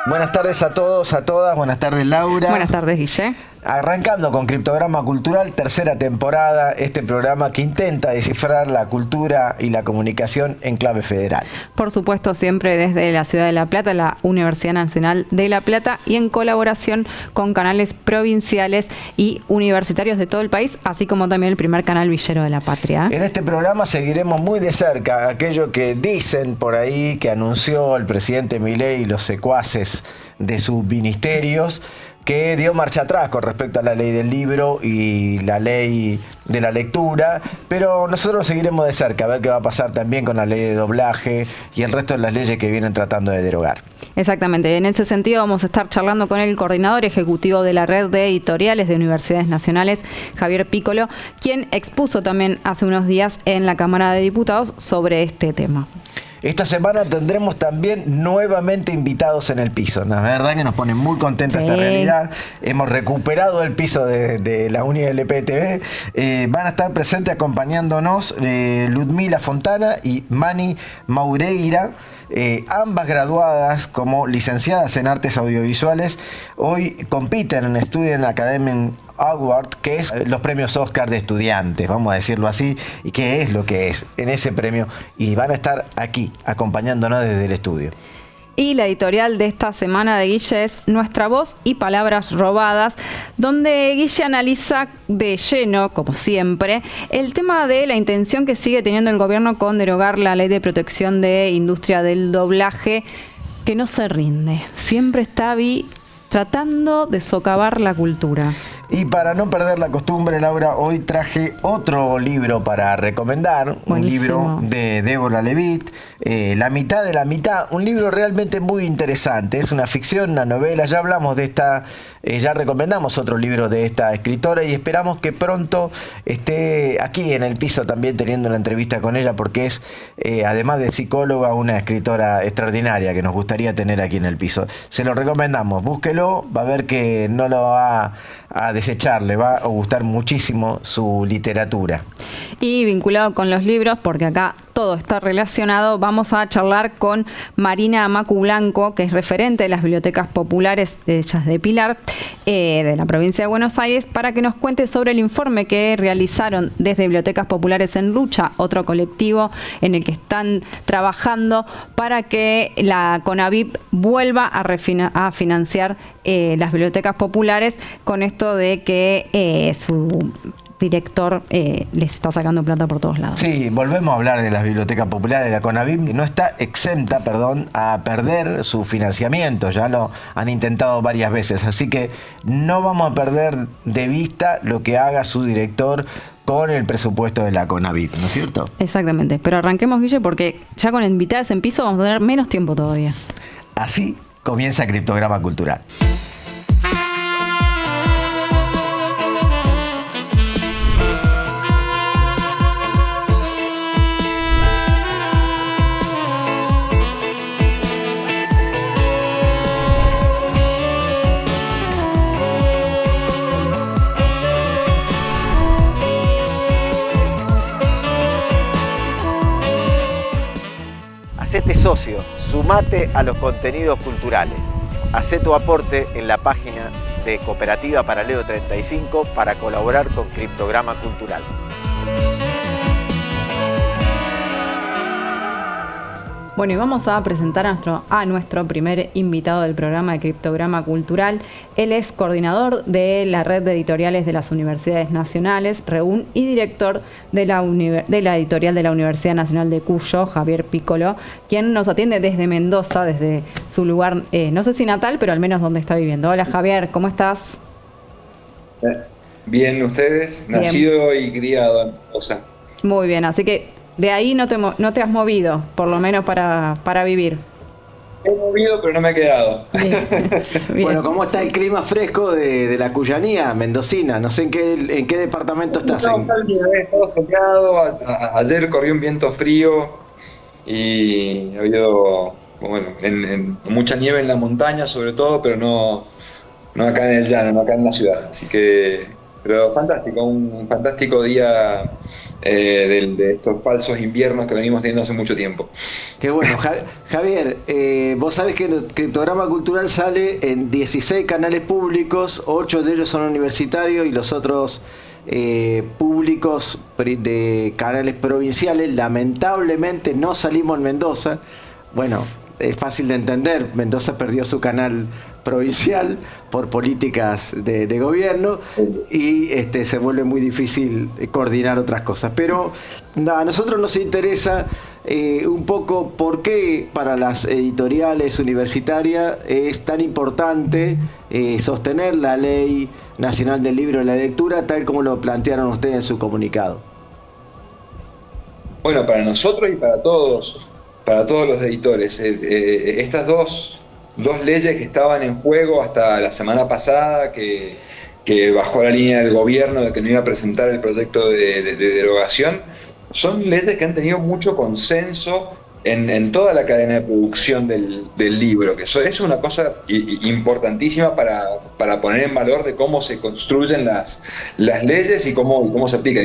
Buenas tardes a todos, a todas. Buenas tardes, Laura. Buenas tardes, Guille. Arrancando con Criptograma Cultural, tercera temporada, este programa que intenta descifrar la cultura y la comunicación en clave federal. Por supuesto, siempre desde la Ciudad de La Plata, la Universidad Nacional de La Plata, y en colaboración con canales provinciales y universitarios de todo el país, así como también el primer canal villero de la patria. En este programa seguiremos muy de cerca aquello que dicen por ahí, que anunció el presidente Milei y los secuaces de sus ministerios, que dio marcha atrás con respecto a la ley del libro y la ley de la lectura, pero nosotros seguiremos de cerca a ver qué va a pasar también con la ley de doblaje y el resto de las leyes que vienen tratando de derogar. Exactamente, en ese sentido vamos a estar charlando con el coordinador ejecutivo de la Red de Editoriales de Universidades Nacionales, Javier Piccolo, quien expuso también hace unos días en la Cámara de Diputados sobre este tema. Esta semana tendremos también nuevamente invitados en el piso. La verdad que nos pone muy contenta esta realidad. Hemos recuperado el piso de la UniLPTV. Van a estar presentes acompañándonos Ludmila Fontana y Mani Maureira, ambas graduadas como licenciadas en artes audiovisuales. Hoy compiten en Student Academy Award, que es los premios Oscar de estudiantes, vamos a decirlo así, y qué es lo que es en ese premio, y van a estar aquí acompañándonos desde el estudio. Y la editorial de esta semana de Guille es Nuestra Voz y Palabras Robadas, donde Guille analiza de lleno, como siempre, el tema de la intención que sigue teniendo el gobierno con derogar la ley de protección de industria del doblaje, que no se rinde. Siempre está tratando de socavar la cultura. Y para no perder la costumbre, Laura, hoy traje otro libro para recomendar. Buenísimo. Un libro de Débora Levitt, La mitad de la mitad, un libro realmente muy interesante. Es una ficción, una novela. Ya hablamos de esta, ya recomendamos otro libro de esta escritora y esperamos que pronto esté aquí en el piso también teniendo una entrevista con ella, porque es, además de psicóloga, una escritora extraordinaria que nos gustaría tener aquí en el piso. Se lo recomendamos, búsquelo, va a ver que no lo va a desechar, le va a gustar muchísimo su literatura. Y vinculado con los libros, porque acá todo está relacionado, vamos a charlar con Marina Macu Blanco, que es referente de las bibliotecas populares de ellas de Pilar, de la provincia de Buenos Aires, para que nos cuente sobre el informe que realizaron desde Bibliotecas Populares en Lucha, otro colectivo en el que están trabajando para que la CONAVIP vuelva a financiar las bibliotecas populares, con esto de que su director les está sacando plata por todos lados. Sí, volvemos a hablar de las bibliotecas populares de la CONAVIP. No está exenta, a perder su financiamiento. Ya lo han intentado varias veces. Así que no vamos a perder de vista lo que haga su director con el presupuesto de la CONAVIP, ¿no es cierto? Exactamente. Pero arranquemos, Guille, porque ya con invitadas en piso vamos a tener menos tiempo todavía. Así comienza Criptograma Cultural. Hacete socio, sumate a los contenidos culturales. Hacé tu aporte en la página de Cooperativa Paralelo 35 para colaborar con Criptograma Cultural. Bueno, y vamos a presentar a nuestro primer invitado del programa de Criptograma Cultural. Él es coordinador de la Red de Editoriales de las Universidades Nacionales, REUN, y director de la editorial de la Universidad Nacional de Cuyo, Javier Piccolo, quien nos atiende desde Mendoza, desde su lugar, no sé si natal, pero al menos donde está viviendo. Hola, Javier, ¿cómo estás? Bien, ¿ustedes? Bien. Nacido y criado en Mendoza. Muy bien, así que de ahí no te has movido, por lo menos para vivir. He movido, pero no me he quedado. Bien. Bien. Bueno, ¿cómo está el clima fresco de la cuyanía mendocina? No sé en qué departamento estás. No, estaba soleado. Ayer corrió un viento frío y ha habido mucha nieve en la montaña, sobre todo, pero no acá en el llano, no acá en la ciudad. Así que, pero fantástico, un fantástico día de estos falsos inviernos que venimos teniendo hace mucho tiempo. Qué bueno, Javier, vos sabés que el Criptograma Cultural sale en 16 canales públicos, 8 de ellos son universitarios y los otros públicos de canales provinciales. Lamentablemente no salimos en Mendoza. Bueno, es fácil de entender, Mendoza perdió su canal provincial por políticas de gobierno y se vuelve muy difícil coordinar otras cosas. Pero a nosotros nos interesa un poco por qué para las editoriales universitarias es tan importante sostener la Ley Nacional del Libro y la Lectura, tal como lo plantearon ustedes en su comunicado. Bueno, para nosotros y para todos los editores, estas dos leyes que estaban en juego hasta la semana pasada, que bajó la línea del gobierno de que no iba a presentar el proyecto de derogación, son leyes que han tenido mucho consenso en toda la cadena de producción del libro, que eso es una cosa importantísima para poner en valor de cómo se construyen las leyes y cómo se aplican.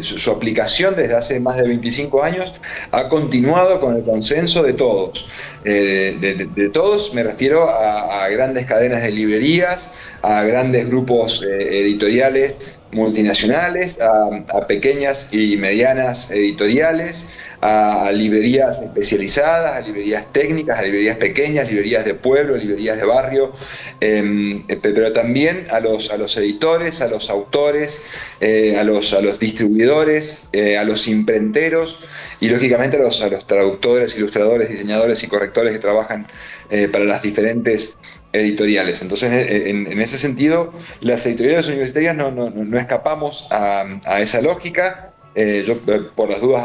Su aplicación desde hace más de 25 años ha continuado con el consenso de todos. De todos me refiero a grandes cadenas de librerías, a grandes grupos editoriales multinacionales, a pequeñas y medianas editoriales, a librerías especializadas, a librerías técnicas, a librerías pequeñas, librerías de pueblo, librerías de barrio, pero también a los editores, a los autores, a los distribuidores, a los imprenteros y lógicamente a los traductores, ilustradores, diseñadores y correctores que trabajan para las diferentes editoriales. Entonces, en ese sentido, las editoriales universitarias no escapamos a esa lógica. Yo por las dudas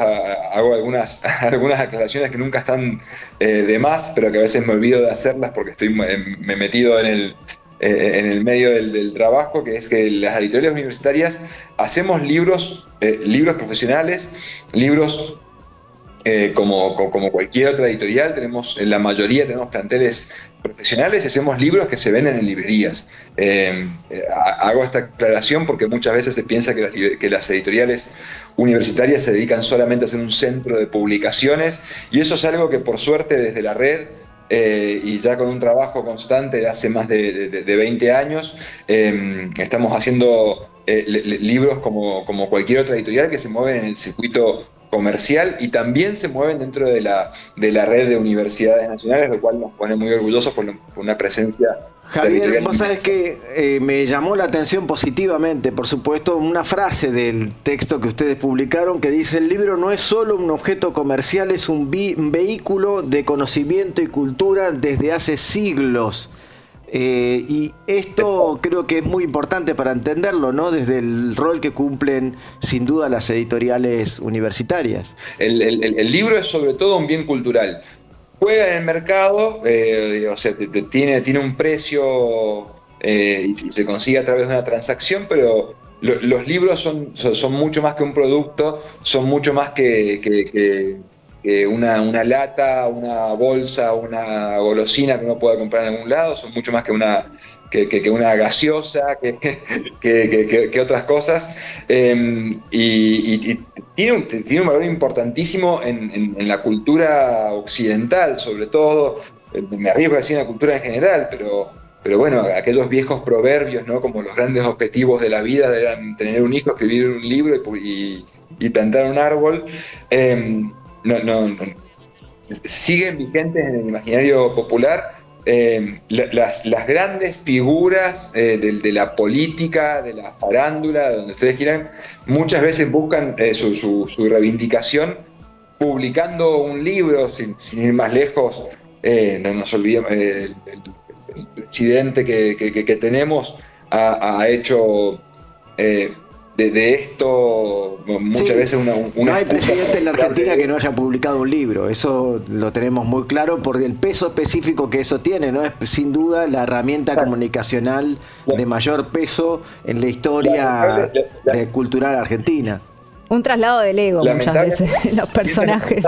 hago algunas aclaraciones que nunca están de más, pero que a veces me olvido de hacerlas porque estoy me metido en el medio del trabajo, que es que las editoriales universitarias hacemos libros profesionales, libros como cualquier otra editorial. En la mayoría tenemos planteles profesionales y hacemos libros que se venden en librerías. Hago esta aclaración porque muchas veces se piensa que las editoriales universitarias se dedican solamente a ser un centro de publicaciones, y eso es algo que por suerte desde la red y ya con un trabajo constante de hace más de 20 años estamos haciendo libros como cualquier otra editorial que se mueven en el circuito comercial y también se mueven dentro de la red de universidades nacionales, lo cual nos pone muy orgullosos por una presencia. Javier, vos sabés que me llamó la atención positivamente, por supuesto, una frase del texto que ustedes publicaron que dice: el libro no es solo un objeto comercial, es un vehículo de conocimiento y cultura desde hace siglos. Y esto creo que es muy importante para entenderlo, ¿no? Desde el rol que cumplen sin duda las editoriales universitarias. El libro es sobre todo un bien cultural. Juega en el mercado, o sea, tiene un precio y se consigue a través de una transacción, pero los libros son mucho más que un producto, son mucho más que una lata, una bolsa, una golosina que uno pueda comprar en algún lado, son mucho más que una gaseosa, que otras cosas, y tiene un valor importantísimo en la cultura occidental, sobre todo. Me arriesgo a decir en la cultura en general, pero bueno, aquellos viejos proverbios, ¿no? Como los grandes objetivos de la vida eran tener un hijo, escribir un libro y plantar un árbol. No, siguen vigentes en el imaginario popular. Las grandes figuras de la política, de la farándula, de donde ustedes quieran, muchas veces buscan su reivindicación publicando un libro. Sin ir más lejos, no nos olvidemos, el presidente que tenemos ha hecho de esto muchas veces una no hay presidente en la Argentina que no haya publicado un libro, eso lo tenemos muy claro por el peso específico que eso tiene, ¿no? Es sin guda la herramienta comunicacional de mayor peso en la historia cultural argentina. Un traslado del ego muchas veces en los personajes.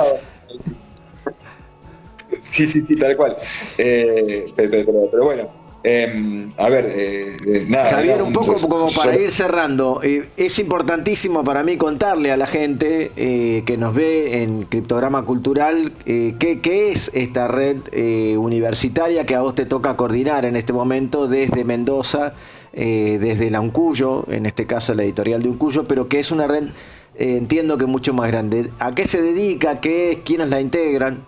Sí, tal cual. Pero bueno, A ver, nada. Javier, un poco como para ir cerrando, es importantísimo para mí contarle a la gente que nos ve en Criptograma Cultural qué es esta red universitaria que a vos te toca coordinar en este momento desde Mendoza, desde la Uncuyo, en este caso la editorial de Uncuyo, pero que es una red, entiendo que mucho más grande. ¿A qué se dedica? ¿Quiénes la integran?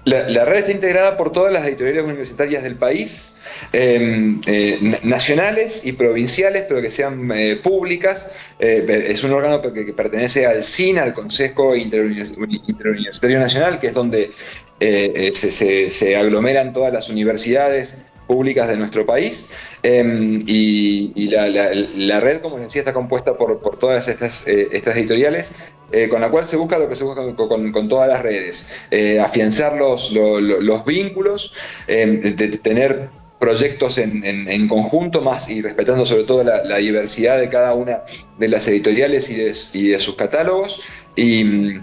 La red está integrada por todas las editoriales universitarias del país, nacionales y provinciales, pero que sean públicas. Es un órgano que pertenece al CIN, al Consejo Interuniversitario Nacional, que es donde se aglomeran todas las universidades públicas de nuestro país. Y la red, como les decía, está compuesta por todas estas editoriales, con la cual se busca lo que se busca con todas las redes: afianzar los vínculos, de tener proyectos en conjunto más, y respetando sobre todo la diversidad de cada una de las editoriales y de sus catálogos, y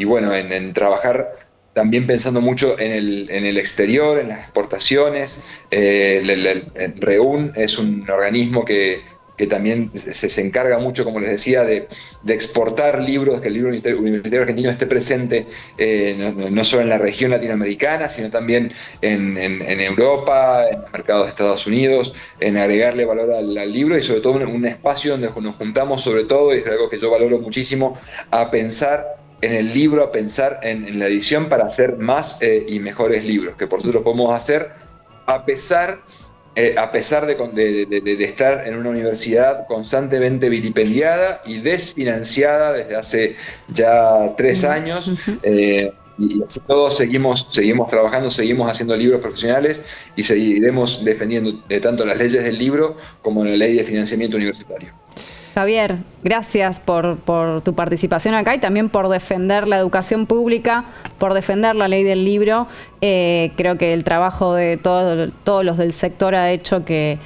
bueno, en trabajar también pensando mucho en el exterior, en las exportaciones. REUN es un organismo que también se encarga mucho, como les decía, de exportar libros, que el libro universitario argentino esté presente no solo en la región latinoamericana, sino también en Europa, en los mercados de Estados Unidos, en agregarle valor al libro, y sobre todo un espacio donde nos juntamos, sobre todo, y es algo que yo valoro muchísimo, a pensar en el libro, a pensar en la edición para hacer más y mejores libros, que por supuesto lo podemos hacer a pesar de estar en una universidad constantemente vilipendiada y desfinanciada desde hace ya 3 años. Y así todos seguimos trabajando, seguimos haciendo libros profesionales, y seguiremos defendiendo tanto las leyes del libro como la ley de financiamiento universitario. Javier, gracias por tu participación acá y también por defender la educación pública, por defender la ley del libro. Creo que el trabajo de todos los del sector ha hecho que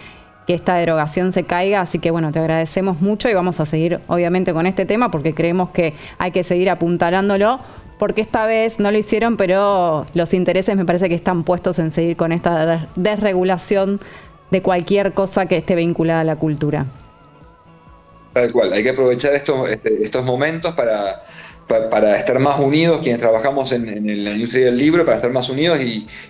esta derogación se caiga, así que bueno, te agradecemos mucho y vamos a seguir obviamente con este tema porque creemos que hay que seguir apuntalándolo, porque esta vez no lo hicieron, pero los intereses me parece que están puestos en seguir con esta desregulación de cualquier cosa que esté vinculada a la cultura. Tal cual, hay que aprovechar estos momentos para estar más unidos, quienes trabajamos en la industria del libro, para estar más unidos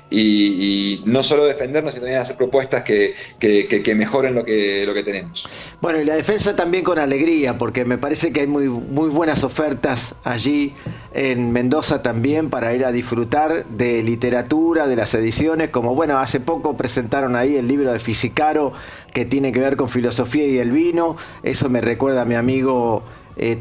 y no solo defendernos, sino también hacer propuestas que mejoren lo que tenemos. Bueno, y la defensa también con alegría, porque me parece que hay muy buenas ofertas allí en Mendoza también para ir a disfrutar de literatura, de las ediciones, como bueno, hace poco presentaron ahí el libro de Fisicaro que tiene que ver con filosofía y el vino. Eso me recuerda a mi amigo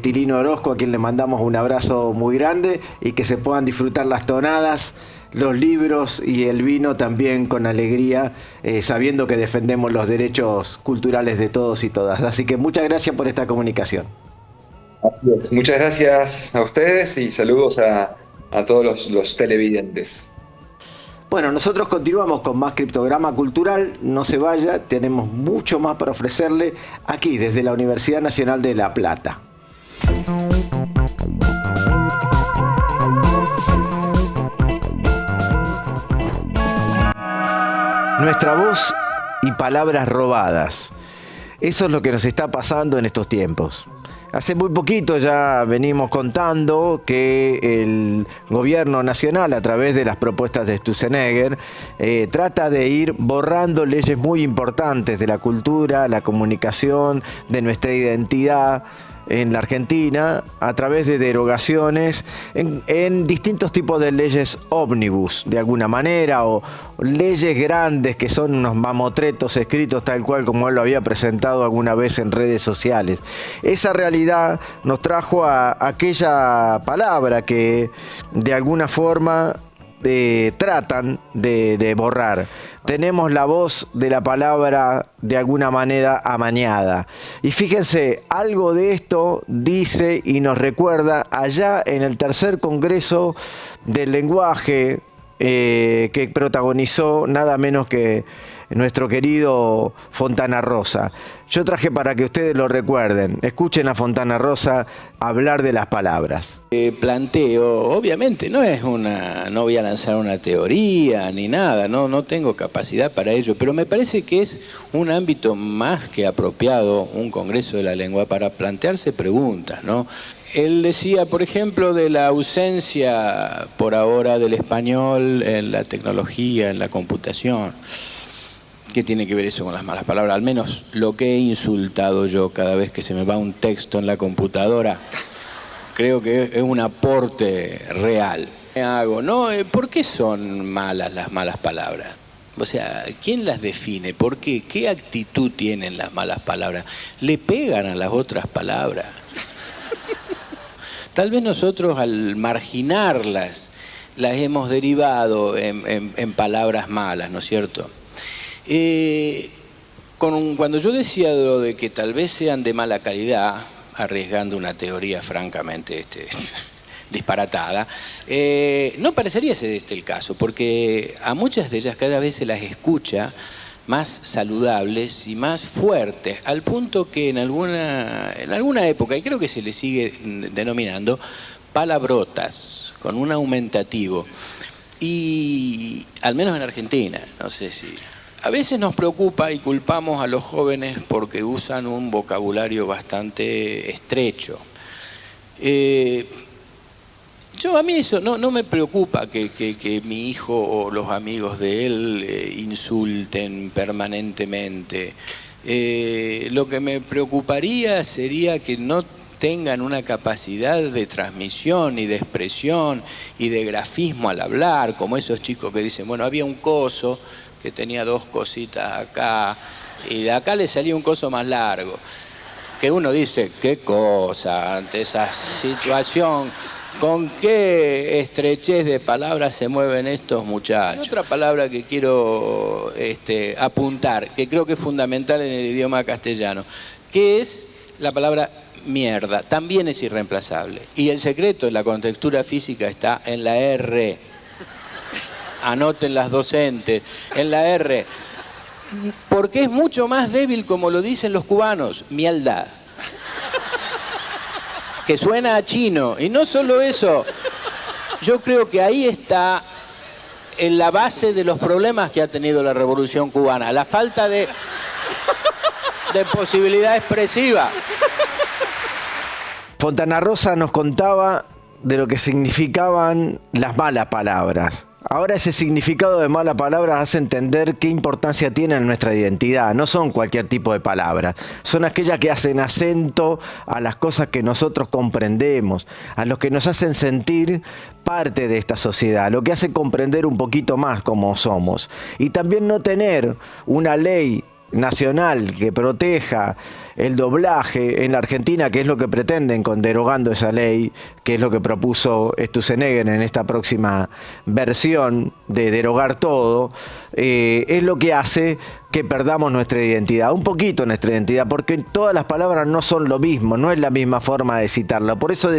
Tilino Orozco, a quien le mandamos un abrazo muy grande, y que se puedan disfrutar las tonadas, los libros y el vino también con alegría, sabiendo que defendemos los derechos culturales de todos y todas. Así que muchas gracias por esta comunicación. Así es. Muchas gracias a ustedes y saludos a todos los televidentes. Bueno, nosotros continuamos con más Criptograma Cultural. No se vaya, tenemos mucho más para ofrecerle aquí desde la Universidad Nacional de La Plata. Nuestra voz y palabras robadas. Eso es lo que nos está pasando en estos tiempos. Hace muy poquito ya venimos contando que el gobierno nacional, a través de las propuestas de Sturzenegger, trata de ir borrando leyes muy importantes de la cultura, la comunicación, de nuestra identidad en la Argentina, a través de derogaciones en distintos tipos de leyes ómnibus, de alguna manera, o leyes grandes que son unos mamotretos escritos tal cual como él lo había presentado alguna vez en redes sociales. Esa realidad nos trajo a aquella palabra que de alguna forma tratan de borrar. Tenemos la voz de la palabra de alguna manera amañada. Y fíjense, algo de esto dice y nos recuerda allá en el tercer Congreso del Lenguaje que protagonizó nada menos que nuestro querido Fontana Rosa. Yo traje para que ustedes lo recuerden. Escuchen a Fontana Rosa hablar de las palabras. Planteo, obviamente, no voy a lanzar una teoría ni nada, no tengo capacidad para ello, pero me parece que es un ámbito más que apropiado, un Congreso de la Lengua, para plantearse preguntas, ¿no? Él decía, por ejemplo, de la ausencia por ahora del español en la tecnología, en la computación. ¿Qué tiene que ver eso con las malas palabras? Al menos lo que he insultado yo cada vez que se me va un texto en la computadora, creo que es un aporte real. ¿Por qué son malas las malas palabras? O sea, ¿quién las define? ¿Por qué? ¿Qué actitud tienen las malas palabras? ¿Le pegan a las otras palabras? Tal vez nosotros al marginarlas las hemos derivado en palabras malas, ¿no es cierto? Cuando yo decía lo de que tal vez sean de mala calidad, arriesgando una teoría francamente disparatada, no parecería ser este el caso, porque a muchas de ellas cada vez se las escucha más saludables y más fuertes, al punto que en alguna época, y creo que se le sigue denominando, palabrotas, con un aumentativo, y al menos en Argentina, no sé si... A veces nos preocupa y culpamos a los jóvenes porque usan un vocabulario bastante estrecho. A mí eso no me preocupa que mi hijo o los amigos de él insulten permanentemente. Lo que me preocuparía sería que no tengan una capacidad de transmisión y de expresión y de grafismo al hablar, como esos chicos que dicen, bueno, había un coso que tenía dos cositas acá, y de acá le salía un coso más largo. Que uno dice, qué cosa, ante esa situación, con qué estrechez de palabras se mueven estos muchachos. Otra palabra que quiero apuntar, que creo que es fundamental en el idioma castellano, que es la palabra mierda, también es irreemplazable. Y el secreto en la contextura física está en la R. Anoten las docentes, en la R, porque es mucho más débil, como lo dicen los cubanos, mierda, que suena a chino. Y no solo eso, yo creo que ahí está en la base de los problemas que ha tenido la Revolución Cubana, la falta de posibilidad expresiva. Fontana Rosa nos contaba de lo que significaban las malas palabras. Ahora ese significado de malas palabras hace entender qué importancia tiene en nuestra identidad. No son cualquier tipo de palabras, son aquellas que hacen acento a las cosas que nosotros comprendemos, a los que nos hacen sentir parte de esta sociedad, lo que hace comprender un poquito más cómo somos. Y también no tener una ley nacional que proteja el doblaje en la Argentina, que es lo que pretenden con derogando esa ley, que es lo que propuso Sturzenegger en esta próxima versión de derogar todo, es lo que hace que perdamos nuestra identidad, un poquito nuestra identidad, porque todas las palabras no son lo mismo, no es la misma forma de citarla. Por eso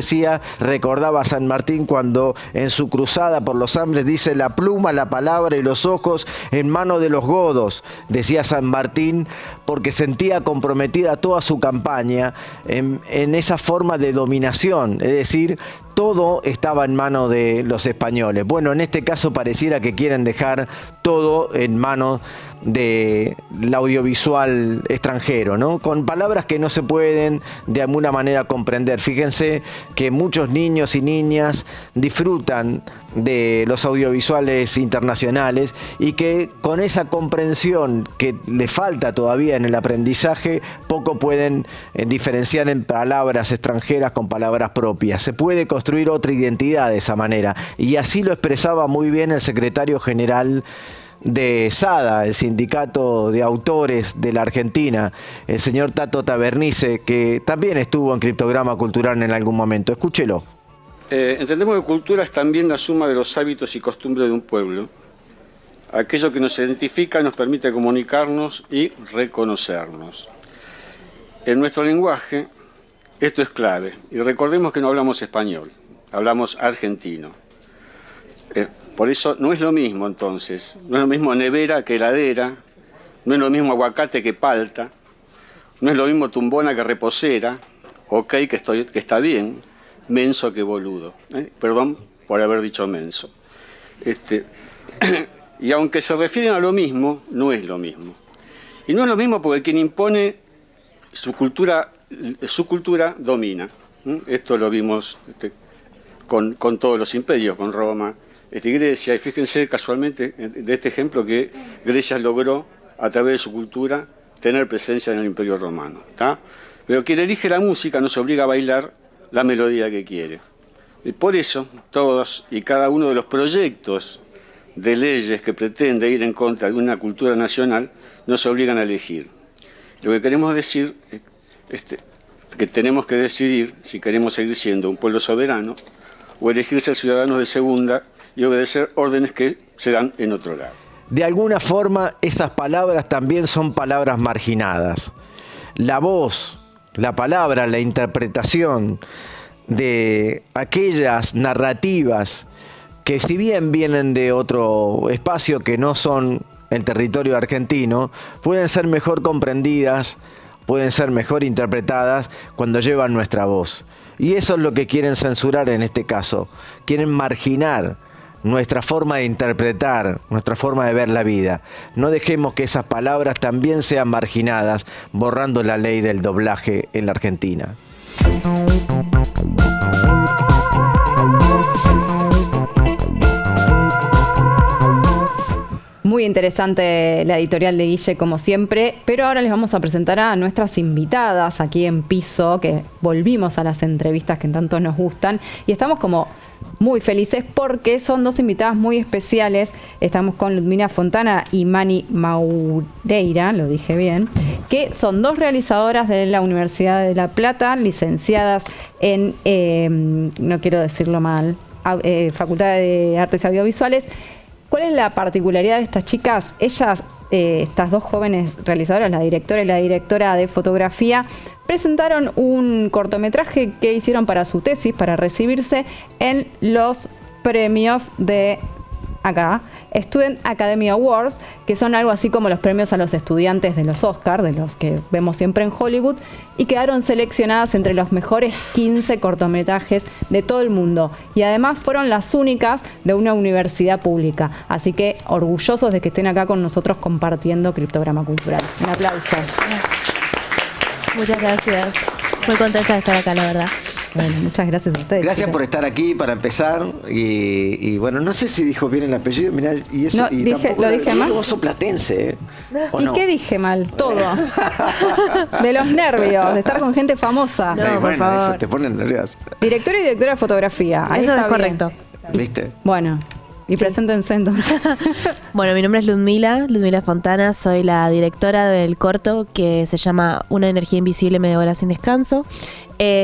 recordaba a San Martín cuando en su cruzada por los Andes dice: la pluma, la palabra y los ojos en mano de los godos, decía San Martín, porque sentía comprometida toda su campaña en esa forma de dominación, es decir, todo estaba en manos de los españoles. Bueno, en este caso pareciera que quieren dejar todo en manos del audiovisual extranjero, ¿no? Con palabras que no se pueden de alguna manera comprender. Fíjense que muchos niños y niñas disfrutan de los audiovisuales internacionales y que con esa comprensión que le falta todavía en el aprendizaje, poco pueden diferenciar en palabras extranjeras con palabras propias. Se puede construir otra identidad de esa manera, y así lo expresaba muy bien el secretario general de SADA, el Sindicato de Autores de la Argentina, el señor Tato Tabernice, que también estuvo en Criptograma Cultural en algún momento. Escúchelo. Entendemos que cultura es también la suma de los hábitos y costumbres de un pueblo, aquello que nos identifica y nos permite comunicarnos y reconocernos. En nuestro lenguaje esto es clave, y recordemos que no hablamos español, hablamos argentino. Por eso no es lo mismo entonces, no es lo mismo nevera que heladera, no es lo mismo aguacate que palta, no es lo mismo tumbona que reposera, ok que está bien, menso que boludo. Perdón por haber dicho menso. Y aunque se refieren a lo mismo, no es lo mismo. Y no es lo mismo porque quien impone su cultura domina. Esto lo vimos con todos los imperios, con Roma, Grecia, y fíjense casualmente de este ejemplo que Grecia logró a través de su cultura tener presencia en el Imperio Romano, ¿tá? Pero quien elige la música nos obliga a bailar la melodía que quiere. Y por eso todos y cada uno de los proyectos de leyes que pretende ir en contra de una cultura nacional nos obligan a elegir. Lo que queremos decir es que tenemos que decidir si queremos seguir siendo un pueblo soberano o elegir ser ciudadanos de segunda y obedecer órdenes que se dan en otro lado. De alguna forma, esas palabras también son palabras marginadas. La voz, la palabra, la interpretación de aquellas narrativas que, si bien vienen de otro espacio que no son el territorio argentino, pueden ser mejor comprendidas, pueden ser mejor interpretadas cuando llevan nuestra voz. Y eso es lo que quieren censurar en este caso. Quieren marginar nuestra forma de interpretar, nuestra forma de ver la vida. No dejemos que esas palabras también sean marginadas, borrando la ley del doblaje en la Argentina. Muy interesante la editorial de Guille, como siempre, pero ahora les vamos a presentar a nuestras invitadas aquí en Piso, que volvimos a las entrevistas que tanto nos gustan, y estamos como muy felices porque son dos invitadas muy especiales. Estamos con Ludmila Fontana y Mani Maureira, lo dije bien, que son dos realizadoras de la Universidad de La Plata, licenciadas en, no quiero decirlo mal, Facultad de Artes Audiovisuales. ¿Cuál es la particularidad de estas chicas? Ellas, estas dos jóvenes realizadoras, la directora y la directora de fotografía, presentaron un cortometraje que hicieron para su tesis, para recibirse en los premios de acá, Student Academy Awards, que son algo así como los premios a los estudiantes de los Oscars, de los que vemos siempre en Hollywood, y quedaron seleccionadas entre los mejores 15 cortometrajes de todo el mundo. Y además fueron las únicas de una universidad pública. Así que orgullosos de que estén acá con nosotros compartiendo Criptograma Cultural. Un aplauso. Muchas gracias. Muy contenta de estar acá, la verdad. Bueno, muchas gracias a ustedes. Gracias por estar aquí para empezar. Y bueno, no sé si dijo bien el apellido. Mirá, y eso, no, y dije, tampoco lo dije mal. Vos sos platense, ¿o ¿Y no? qué dije mal? Todo. De los nervios, de estar con gente famosa. No, Ay, por bueno, favor. eso te pone nervioso. Directora y directora de fotografía. Ahí Eso está es correcto. bien. ¿Viste? Bueno, y preséntense entonces. Bueno, mi nombre es Ludmila Fontana, soy la directora del corto que se llama Una energía invisible, media hora sin descanso.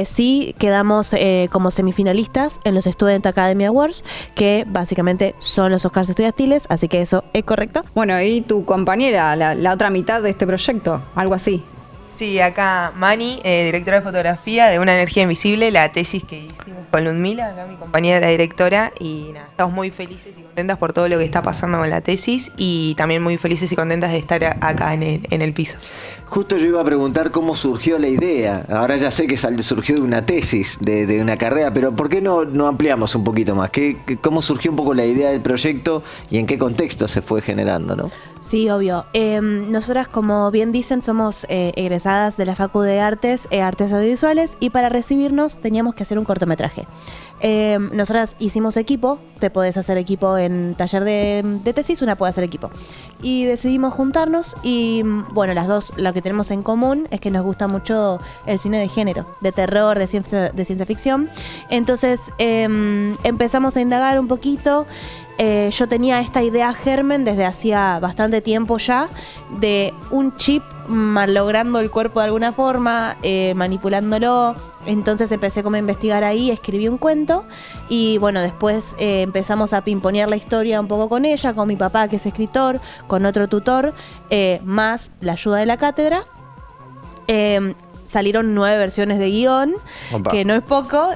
Sí, quedamos como semifinalistas en los Student Academy Awards, que básicamente son los Oscars estudiantiles, así que eso es correcto. Bueno, y tu compañera, la otra mitad de este proyecto, algo así. Sí, acá Mani, directora de fotografía de Una energía invisible, la tesis que hicimos con Ludmila, acá mi compañera, la directora, y nada, estamos muy felices y contentas por todo lo que está pasando con la tesis y también muy felices y contentas de estar acá en el piso. Justo yo iba a preguntar cómo surgió la idea. Ahora ya sé que surgió de una tesis, de una carrera, pero ¿por qué no ampliamos un poquito más? ¿Cómo surgió un poco la idea del proyecto y en qué contexto se fue generando, ¿no? Sí, obvio. Nosotras, como bien dicen, somos egresadas de la Facu de Artes, Artes Audiovisuales, y para recibirnos teníamos que hacer un cortometraje. Nosotras hicimos equipo, te podés hacer equipo en taller de tesis, una puede hacer equipo. Y decidimos juntarnos y, bueno, las dos, lo que tenemos en común es que nos gusta mucho el cine de género, de terror, de ciencia ficción. Entonces empezamos a indagar un poquito. Yo tenía esta idea germen desde hacía bastante tiempo ya, de un chip malogrando el cuerpo de alguna forma, manipulándolo. Entonces empecé como a investigar ahí, escribí un cuento y bueno, después empezamos a pimponear la historia un poco con ella, con mi papá que es escritor, con otro tutor, más la ayuda de la cátedra. Salieron 9 versiones de guión, Opa. que no es poco,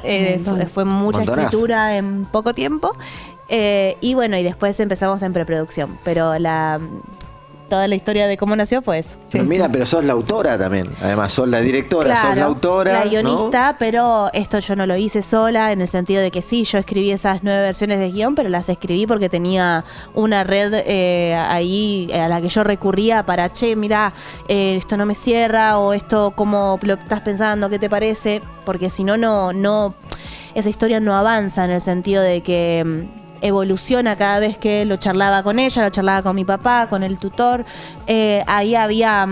fue mucha Montonazo. escritura en poco tiempo. Y bueno, y después empezamos en preproducción, pero toda la historia de cómo nació fue eso. Pero mira, pero sos la autora también. Además, sos la directora, Claro, sos la autora. la guionista, ¿no? pero esto yo no lo hice sola, en el sentido de que sí, yo escribí esas 9 versiones de guión, pero las escribí porque tenía una red ahí a la que yo recurría para, che, mira, esto no me cierra, o esto, ¿cómo lo estás pensando? ¿Qué te parece? Porque si no, no, esa historia no avanza, en el sentido de que evoluciona cada vez que lo charlaba con ella, lo charlaba con mi papá, con el tutor. Ahí había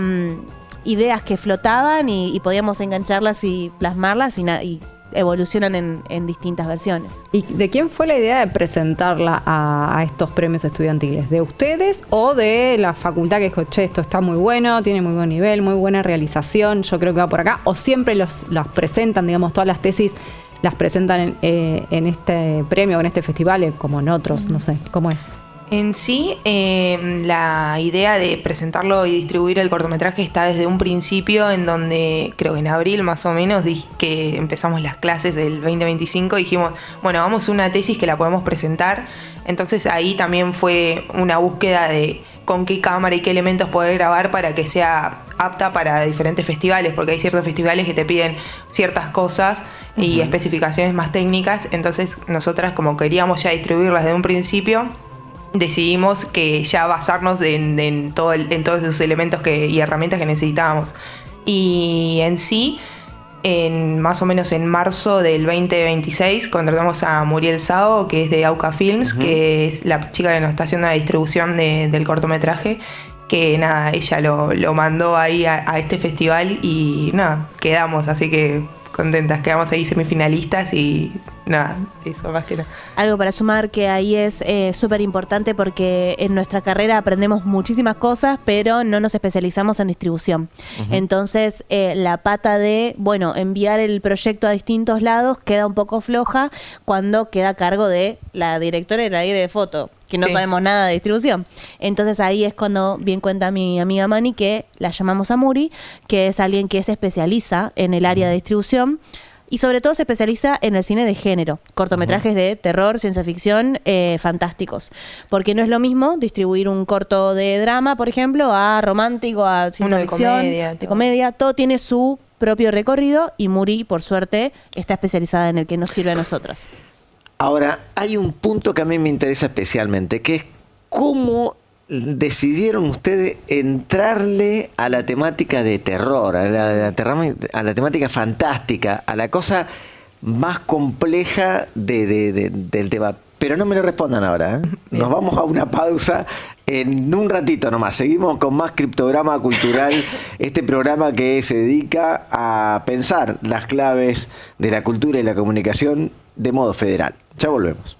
ideas que flotaban y podíamos engancharlas y plasmarlas y evolucionan en distintas versiones. ¿Y de quién fue la idea de presentarla a estos premios estudiantiles? ¿De ustedes o de la facultad que dijo, che, esto está muy bueno, tiene muy buen nivel, muy buena realización, yo creo que va por acá? ¿O siempre las presentan, digamos, todas las tesis las presentan en este premio o en este festival, como en otros? No sé, ¿cómo es? En sí, la idea de presentarlo y distribuir el cortometraje está desde un principio, en donde creo que en abril más o menos que empezamos las clases del 2025, dijimos, bueno, vamos a una tesis que la podemos presentar. Entonces ahí también fue una búsqueda de con qué cámara y qué elementos poder grabar para que sea apta para diferentes festivales, porque hay ciertos festivales que te piden ciertas cosas y especificaciones más técnicas. Entonces nosotras, como queríamos ya distribuirlas desde un principio, decidimos que ya basarnos en todos esos elementos y herramientas que necesitábamos. Y en sí, más o menos en marzo del 2026, contratamos a Muriel Sao, que es de Auca Films, que es la chica que nos está haciendo la distribución del cortometraje. Que nada, ella lo mandó ahí a este festival y nada, quedamos, así que contentas, quedamos ahí semifinalistas y nada, eso más que nada. Algo para sumar que ahí es súper importante, porque en nuestra carrera aprendemos muchísimas cosas, pero no nos especializamos en distribución. Entonces, la pata de, bueno, enviar el proyecto a distintos lados queda un poco floja cuando queda a cargo de la directora y la de foto, que no sabemos nada de distribución. Entonces ahí es cuando bien cuenta mi amiga Mani, que la llamamos a Muri, que es alguien que se especializa en el área de distribución y sobre todo se especializa en el cine de género, cortometrajes de terror, ciencia ficción, fantásticos. Porque no es lo mismo distribuir un corto de drama, por ejemplo, a romántico, a ciencia ficción, de comedia. Todo tiene su propio recorrido y Muri, por suerte, está especializada en el que nos sirve a nosotras. Ahora, hay un punto que a mí me interesa especialmente, que es cómo decidieron ustedes entrarle a la temática de terror, a la temática fantástica, a la cosa más compleja del tema. Pero no me lo respondan ahora, ¿eh? Nos vamos a una pausa en un ratito nomás. Seguimos con más Criptograma Cultural, este programa que se dedica a pensar las claves de la cultura y la comunicación de modo federal. Ya volvemos.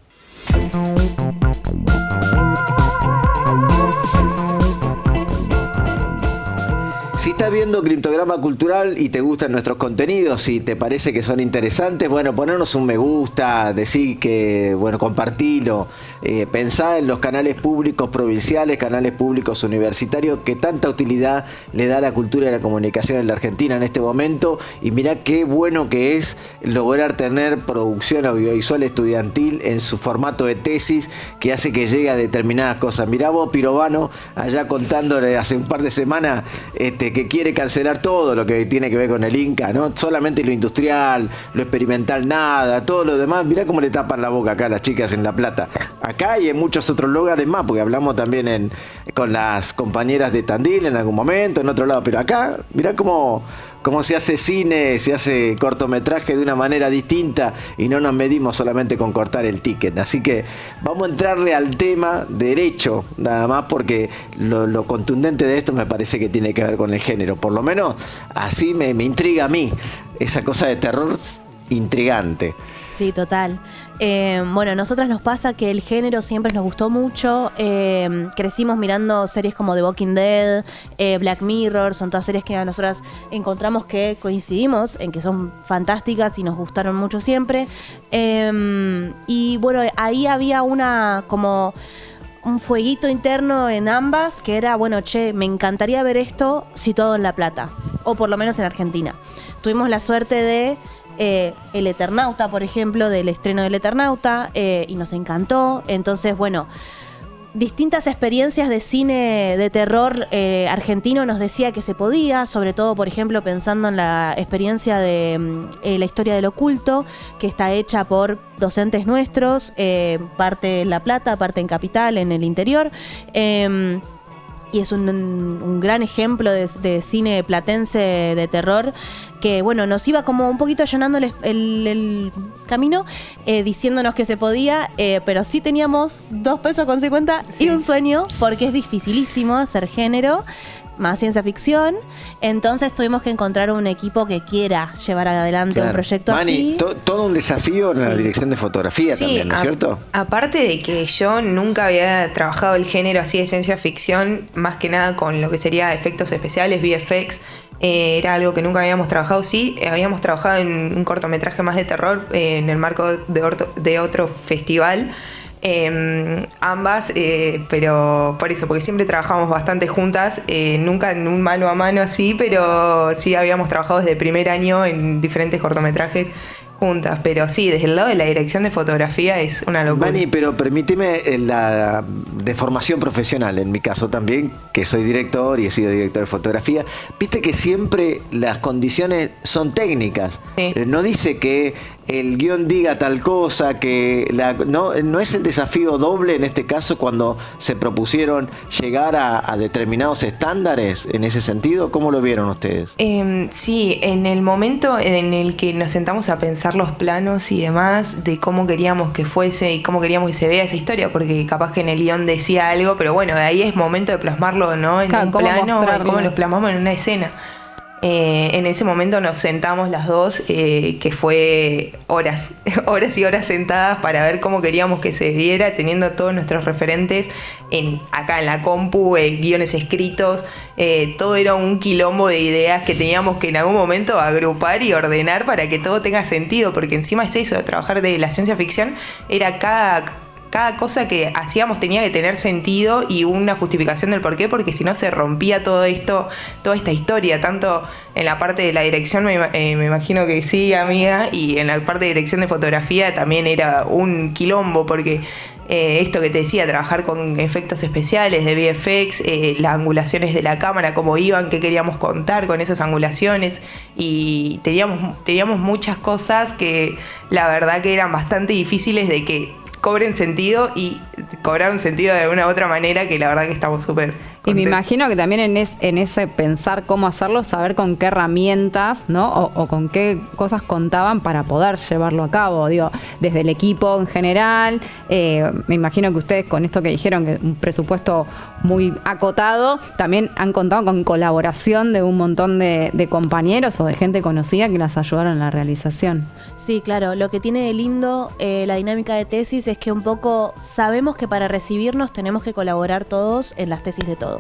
Si estás viendo Criptograma Cultural y te gustan nuestros contenidos y te parece que son interesantes, bueno, ponernos un me gusta, decir que, bueno, compartilo, pensá en los canales públicos provinciales, canales públicos universitarios, que tanta utilidad le da a la cultura y la comunicación en la Argentina en este momento, y mirá qué bueno que es lograr tener producción audiovisual estudiantil en su formato de tesis, que hace que llegue a determinadas cosas. Mirá vos, Pirovano, allá contándole hace un par de semanas que quiere cancelar todo lo que tiene que ver con el Inca, ¿no? Solamente lo industrial, lo experimental nada, todo lo demás. Mirá cómo le tapan la boca acá a las chicas en La Plata. Acá y en muchos otros lugares más, porque hablamos también con las compañeras de Tandil en algún momento, en otro lado, pero acá, mirá cómo se hace cine, se hace cortometraje de una manera distinta y no nos medimos solamente con cortar el ticket. Así que vamos a entrarle al tema derecho, nada más, porque lo contundente de esto me parece que tiene que ver con el género. Por lo menos así me intriga a mí, esa cosa de terror intrigante. Sí, total. Bueno, a nosotras nos pasa que el género siempre nos gustó mucho. Crecimos mirando series como The Walking Dead, Black Mirror. Son todas series que a nosotras encontramos que coincidimos en que son fantásticas y nos gustaron mucho siempre. Y bueno, ahí había como un fueguito interno en ambas, que era, bueno, che, me encantaría ver esto situado en La Plata, o por lo menos en Argentina. Tuvimos la suerte de El Eternauta, por ejemplo, del estreno del Eternauta, y nos encantó. Entonces, bueno, distintas experiencias de cine de terror argentino nos decía que se podía, sobre todo, por ejemplo, pensando en la experiencia de La historia del oculto, que está hecha por docentes nuestros, parte en La Plata, parte en Capital, en el interior. Y es un gran ejemplo de cine platense de terror que, bueno, nos iba como un poquito allanando el camino, diciéndonos que se podía, pero sí teníamos 2 pesos con 50 y un sueño, porque es dificilísimo hacer género, más ciencia ficción. Entonces tuvimos que encontrar un equipo que quiera llevar adelante un proyecto Mani, así. todo un desafío en la dirección de fotografía también, ¿no es cierto? Aparte de que yo nunca había trabajado el género así de ciencia ficción, más que nada con lo que sería efectos especiales, VFX, era algo que nunca habíamos trabajado. Sí, habíamos trabajado en un cortometraje más de terror en el marco de otro festival. Ambas, pero por eso, porque siempre trabajamos bastante juntas, nunca en un mano a mano así, pero sí habíamos trabajado desde el primer año en diferentes cortometrajes juntas, pero sí, desde el lado de la dirección de fotografía es una locura. Mani, pero permíteme la de formación profesional, en mi caso también, que soy director y he sido director de fotografía, viste que siempre las condiciones son técnicas. Sí. No dice que el guión diga tal cosa, que no es el desafío doble en este caso cuando se propusieron llegar a determinados estándares en ese sentido. ¿Cómo lo vieron ustedes? Sí, en el momento en el que nos sentamos a pensar los planos y demás de cómo queríamos que fuese y cómo queríamos que se vea esa historia, porque capaz que en el guión decía algo, pero bueno, de ahí es momento de plasmarlo, ¿no? En un plano, cómo lo plasmamos en una escena. En ese momento nos sentamos las dos, que fue horas y horas sentadas para ver cómo queríamos que se viera, teniendo todos nuestros referentes acá en la compu, guiones escritos, todo era un quilombo de ideas que teníamos que en algún momento agrupar y ordenar para que todo tenga sentido, porque encima es eso, trabajar de la ciencia ficción, era cada cosa que hacíamos tenía que tener sentido y una justificación del porqué, porque si no se rompía todo esto, toda esta historia, tanto en la parte de la dirección, me imagino que sí, amiga, y en la parte de dirección de fotografía también era un quilombo, porque esto que te decía, trabajar con efectos especiales de VFX, las angulaciones de la cámara, cómo iban, qué queríamos contar con esas angulaciones, y teníamos muchas cosas que la verdad que eran bastante difíciles de que cobren sentido, y cobraron sentido de alguna u otra manera, que la verdad que estamos súper contentos. Y me imagino que también en ese pensar cómo hacerlo, saber con qué herramientas, ¿no? O con qué cosas contaban para poder llevarlo a cabo. Digo, desde el equipo en general, me imagino que ustedes con esto que dijeron, que un presupuesto muy acotado, también han contado con colaboración de un montón de compañeros o de gente conocida que las ayudaron en la realización. Sí, claro. Lo que tiene de lindo la dinámica de tesis es que un poco sabemos que para recibirnos tenemos que colaborar todos en las tesis de todos.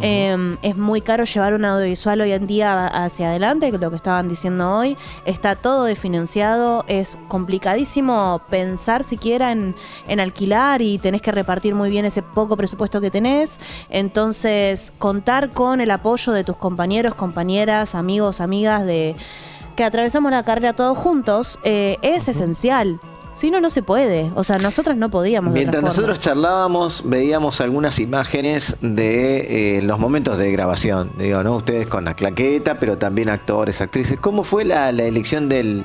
Es muy caro llevar un audiovisual hoy en día hacia adelante, lo que estaban diciendo hoy. Está todo desfinanciado, es complicadísimo pensar siquiera en alquilar, y tenés que repartir muy bien ese poco presupuesto que tenés. Entonces, contar con el apoyo de tus compañeros, compañeras, amigos, amigas que atravesamos la carrera todos juntos es esencial. Si no, no se puede. O sea, nosotros no podíamos. Mientras nosotros charlábamos, veíamos algunas imágenes de los momentos de grabación. Digo, ¿no? Ustedes con la claqueta, pero también actores, actrices. ¿Cómo fue la elección del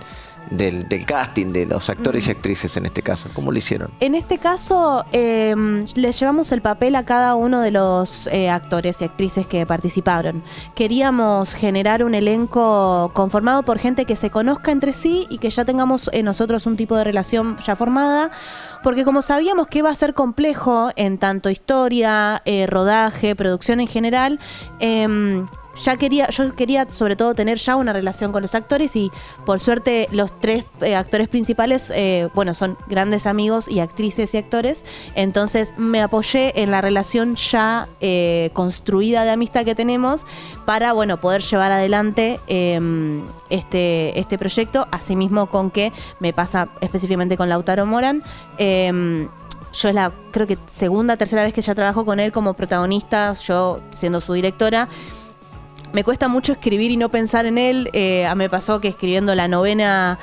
casting de los actores y actrices en este caso? ¿Cómo lo hicieron? En este caso, le llevamos el papel a cada uno de los actores y actrices que participaron. Queríamos generar un elenco conformado por gente que se conozca entre sí y que ya tengamos nosotros un tipo de relación ya formada, porque como sabíamos que iba a ser complejo en tanto historia, rodaje, producción en general, yo quería sobre todo tener ya una relación con los actores, y por suerte los 3 actores principales son grandes amigos y actrices y actores. Entonces me apoyé en la relación ya construida de amistad que tenemos para poder llevar adelante este proyecto. Asimismo, con que me pasa específicamente con Lautaro Morán. Yo es creo que segunda, tercera vez que ya trabajo con él como protagonista, yo siendo su directora. me cuesta mucho escribir y no pensar en él. Me pasó que escribiendo la 9ª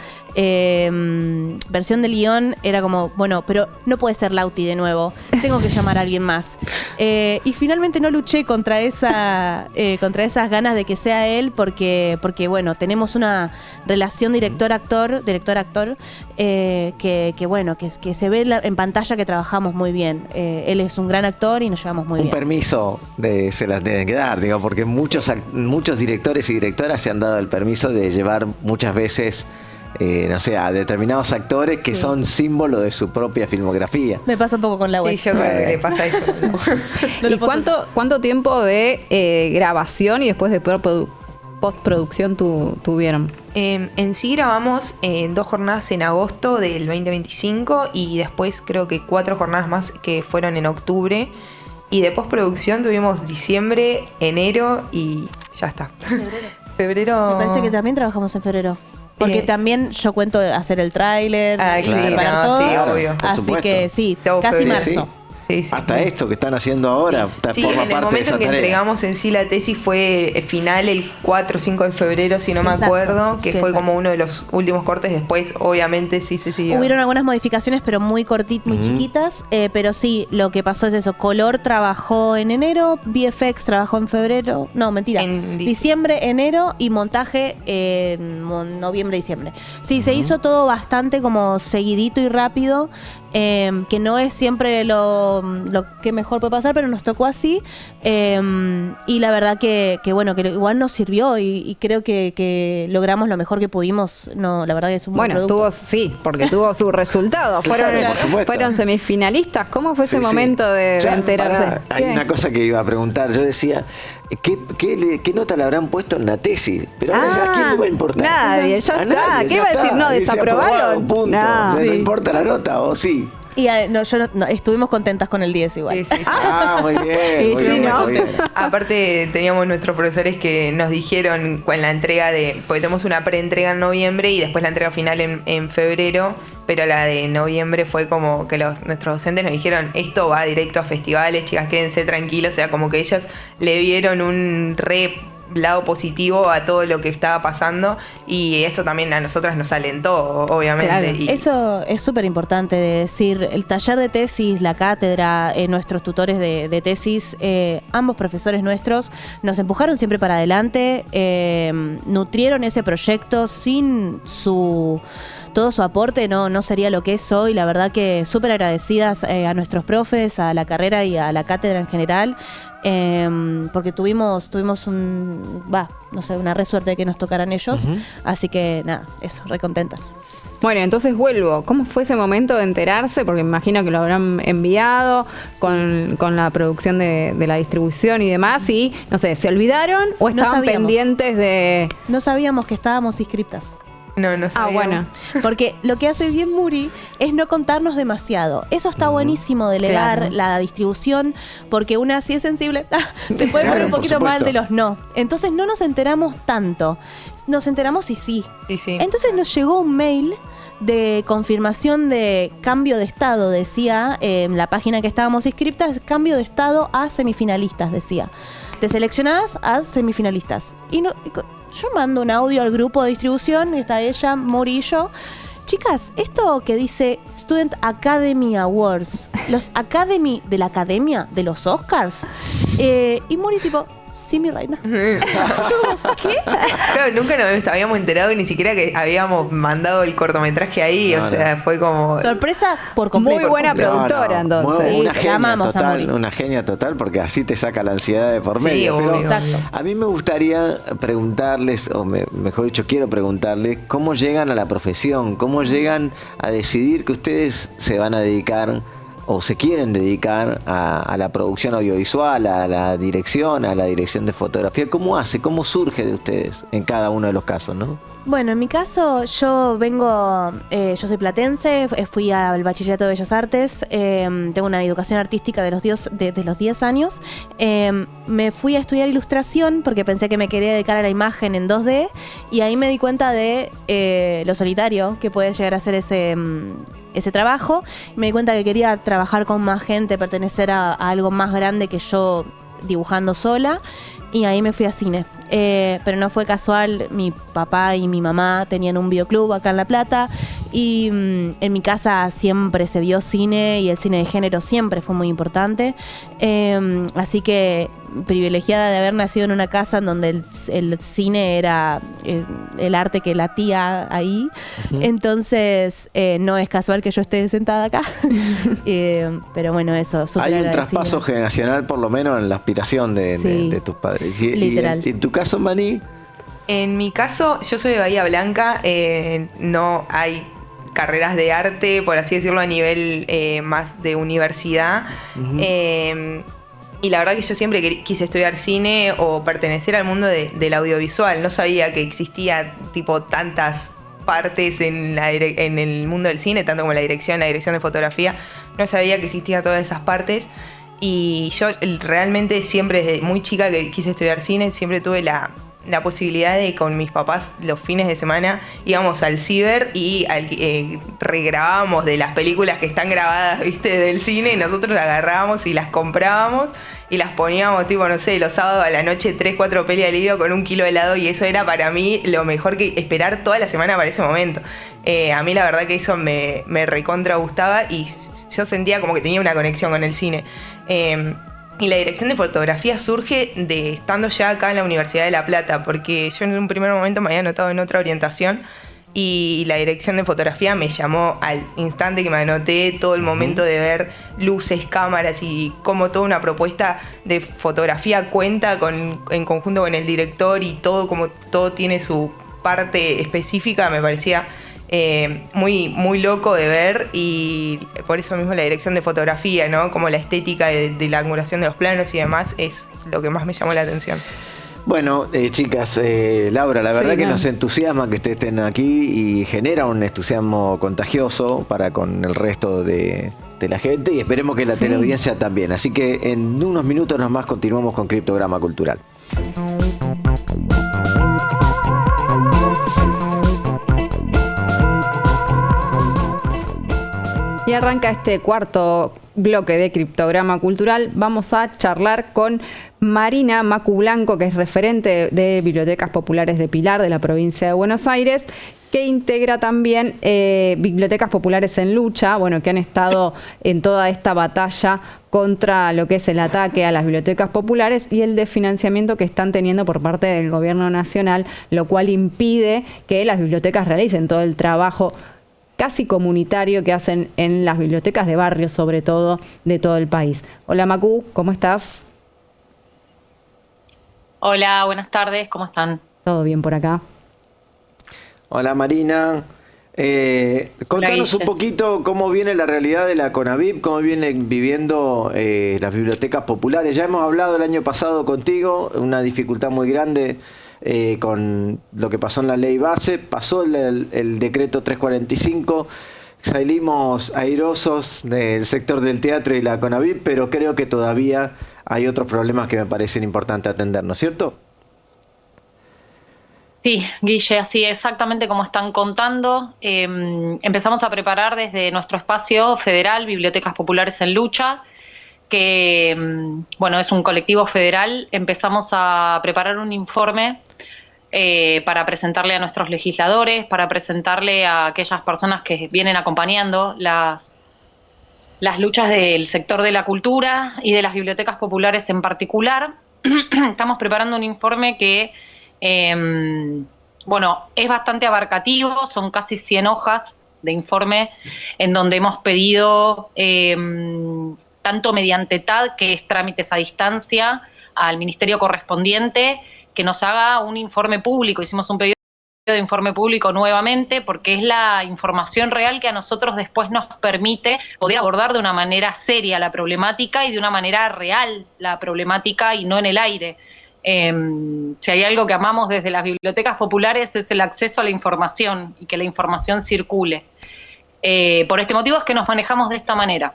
versión del guión era como, bueno, pero no puede ser Lauti de nuevo, tengo que llamar a alguien más. Y finalmente no luché contra esas ganas de que sea él, porque bueno, tenemos una relación director-actor, que se ve en pantalla que trabajamos muy bien. Él es un gran actor y nos llevamos muy bien. Un permiso se las tienen que dar, digo, porque muchos directores y directoras se han dado el permiso de llevar muchas veces, no sé, a determinados actores que son símbolo de su propia filmografía. Me pasa un poco con la web. Sí, yo creo que le pasa eso. ¿Y cuánto tiempo de grabación y después de postproducción tuvieron? En sí grabamos 2 jornadas en agosto del 2025 y después creo que 4 jornadas más que fueron en octubre. Y de postproducción tuvimos diciembre, enero y ya está. Febrero. Me parece que también trabajamos en febrero. Porque también yo cuento hacer el tráiler, claro, todo. Sí, obvio. Así que sí, Todo casi febrero. marzo. Sí, Hasta esto que están haciendo ahora forma en el parte de momento esa en que tarea. entregamos en sí la tesis fue final el 4 o 5 de febrero, si no me Exacto. acuerdo, que Sí, fue exacto. como uno de los últimos cortes. Después, obviamente, sí se siguió. Hubieron algunas modificaciones, pero muy cortitas, muy chiquitas. Pero sí, lo que pasó es eso. Color trabajó en enero, VFX trabajó en febrero. No, mentira. En diciembre, enero y montaje en noviembre, diciembre. Sí, se hizo todo bastante como seguidito y rápido. Que no es siempre lo que mejor puede pasar, pero nos tocó así. Y la verdad que bueno, que igual nos sirvió y creo que logramos lo mejor que pudimos. No, la verdad que es un buen producto. Porque tuvo su resultado. Claro, por supuesto. Fueron semifinalistas. ¿Cómo fue ese Sí, sí. momento de Ya, enterarse? pará, hay una cosa que iba a preguntar. Yo decía, ¿qué nota le habrán puesto en la tesis? Pero ahora ya, ¿a quién le va a importar? Nadie, ya A está. nadie, ¿Qué ya va a decir? está. No, Dice aprobado, desaprobaron. punto. No. Ya no Sí. importa la nota, o sí. Y estuvimos contentas con el 10 igual. Sí, sí, sí. Ah, muy bien, muy Sí, bien, ¿no? muy bien. Aparte teníamos nuestros profesores que nos dijeron con la entrega porque tenemos una preentrega en noviembre y después la entrega final en febrero, pero la de noviembre fue como que nuestros docentes nos dijeron, esto va directo a festivales, chicas, quédense tranquilos, o sea, como que ellos le vieron un lado positivo a todo lo que estaba pasando y eso también a nosotras nos alentó, obviamente. Claro. Y Eso es súper importante de decir. El taller de tesis, la cátedra, nuestros tutores de tesis, ambos profesores nuestros nos empujaron siempre para adelante, nutrieron ese proyecto. Sin todo su aporte no sería lo que es hoy. La verdad que súper agradecidas a nuestros profes, a la carrera y a la cátedra en general, porque tuvimos una re suerte de que nos tocaran ellos. Así que nada, eso, re contentas. Bueno, entonces vuelvo. ¿Cómo fue ese momento de enterarse? Porque me imagino que lo habrán enviado con la producción de la distribución y demás. Y, no sé, ¿se olvidaron o estaban sabíamos. pendientes de...? No sabíamos que estábamos inscriptas. no sabíamos. Bueno. Porque lo que hace bien Muri es no contarnos demasiado. Eso está buenísimo de elevar Claro. la distribución, porque una si es sensible, se puede Claro, poner un por poquito mal supuesto. de los no. Entonces no nos enteramos tanto. Nos enteramos y sí. Sí. Entonces nos llegó un mail de confirmación de cambio de estado, decía en la página que estábamos inscriptas, cambio de estado a semifinalistas, decía. De seleccionadas a semifinalistas. Yo mando un audio al grupo de distribución, está ella, Muri y yo. Chicas, esto que dice Student Academy Awards, los Academy de la Academia de los Oscars, y Muri tipo, sí, mi reina. ¿Qué? Claro, nunca nos habíamos enterado ni siquiera que habíamos mandado el cortometraje ahí, No, o sea, fue como... Sorpresa por completo. Muy buena productora, entonces. Una Sí, genia amamos a total, Muri. una genia total, porque así te saca la ansiedad de por Sí, medio. obvio. Pero Exacto. a mí me gustaría preguntarles, mejor dicho, quiero preguntarles, ¿cómo llegan a la profesión? ¿Cómo llegan a decidir que ustedes se van a dedicar o se quieren dedicar a la producción audiovisual, a la dirección de fotografía? ¿Cómo surge de ustedes en cada uno de los casos, no? Bueno, en mi caso, yo soy platense, fui al Bachillerato de Bellas Artes, tengo una educación artística desde los 10 años. Me fui a estudiar ilustración porque pensé que me quería dedicar a la imagen en 2D y ahí me di cuenta de lo solitario que puede llegar a ser ese trabajo. Me di cuenta que quería trabajar con más gente, pertenecer a algo más grande que yo dibujando sola y ahí me fui a cine. Pero no fue casual, mi papá y mi mamá tenían un videoclub acá en La Plata y en mi casa siempre se vio cine y el cine de género siempre fue muy importante. Así que privilegiada de haber nacido en una casa en donde el cine era el arte que latía ahí. Entonces no es casual que yo esté sentada acá. Pero bueno, eso, súper Hay un agradecida. traspaso generacional, por lo menos en la aspiración de tus padres. Literal. Y en tu caso, Mani, En mi caso, yo soy de Bahía Blanca, no hay carreras de arte, por así decirlo, a nivel más de universidad. Y la verdad que yo siempre quise estudiar cine o pertenecer al mundo del audiovisual. No sabía que existía tipo tantas partes en el mundo del cine, tanto como la dirección de fotografía. No sabía que existían todas esas partes. Y yo realmente siempre desde muy chica que quise estudiar cine, siempre tuve la posibilidad de con mis papás los fines de semana íbamos al ciber y regrabábamos de las películas que están grabadas, viste, del cine, y nosotros las agarrábamos y las comprábamos y las poníamos tipo, no sé, los sábados a la noche 3, 4 pelis de libro con 1 kilo de helado, y eso era para mí lo mejor que esperar toda la semana para ese momento. A mí la verdad que eso me recontra gustaba y yo sentía como que tenía una conexión con el cine. Y la dirección de fotografía surge de estando ya acá en la Universidad de La Plata, porque yo en un primer momento me había anotado en otra orientación y la dirección de fotografía me llamó al instante que me anoté, todo el momento de ver luces, cámaras y cómo toda una propuesta de fotografía cuenta en conjunto con el director y todo, como todo tiene su parte específica, me parecía muy, muy loco de ver, y por eso mismo la dirección de fotografía, ¿no? Como la estética de la angulación de los planos y demás es lo que más me llamó la atención. bueno, chicas, Laura, la verdad que nos entusiasma que ustedes estén aquí y genera un entusiasmo contagioso para con el resto de la gente, y esperemos que la teleaudiencia también. Así que en unos minutos más continuamos con Criptograma Cultural. Y arranca este cuarto bloque de Criptograma Cultural. Vamos a charlar con Marina Macu Blanco, que es referente de Bibliotecas Populares de Pilar, de la provincia de Buenos Aires, que integra también Bibliotecas Populares en Lucha, bueno, que han estado en toda esta batalla contra lo que es el ataque a las bibliotecas populares y el desfinanciamiento que están teniendo por parte del gobierno nacional, lo cual impide que las bibliotecas realicen todo el trabajo casi comunitario que hacen en las bibliotecas de barrio, sobre todo, de todo el país. Hola Macu, ¿cómo estás? Hola, buenas tardes, ¿cómo están? ¿Todo bien por acá? Hola Marina, contanos un poquito cómo viene la realidad de la CONAVIP, cómo vienen viviendo las bibliotecas populares. Ya hemos hablado el año pasado contigo, una dificultad muy grande con lo que pasó en la ley base, pasó el decreto 345, salimos airosos del sector del teatro y la CONAVIP, pero creo que todavía hay otros problemas que me parecen importantes atender, ¿no es cierto? Sí, Guille, así exactamente como están contando. Empezamos a preparar desde nuestro espacio federal, Bibliotecas Populares en Lucha, que bueno, es un colectivo federal. Empezamos a preparar un informe para presentarle a nuestros legisladores, para presentarle a aquellas personas que vienen acompañando las luchas del sector de la cultura y de las bibliotecas populares en particular. Estamos preparando un informe que bueno, es bastante abarcativo, son casi 100 hojas de informe en donde hemos pedido tanto mediante TAD, que es trámites a distancia, al ministerio correspondiente, que nos haga un informe público. Hicimos un pedido de informe público nuevamente porque es la información real que a nosotros después nos permite poder abordar de una manera seria la problemática y de una manera real la problemática y no en el aire. Si hay algo que amamos desde las bibliotecas populares es el acceso a la información y que la información circule. Por este motivo es que nos manejamos de esta manera.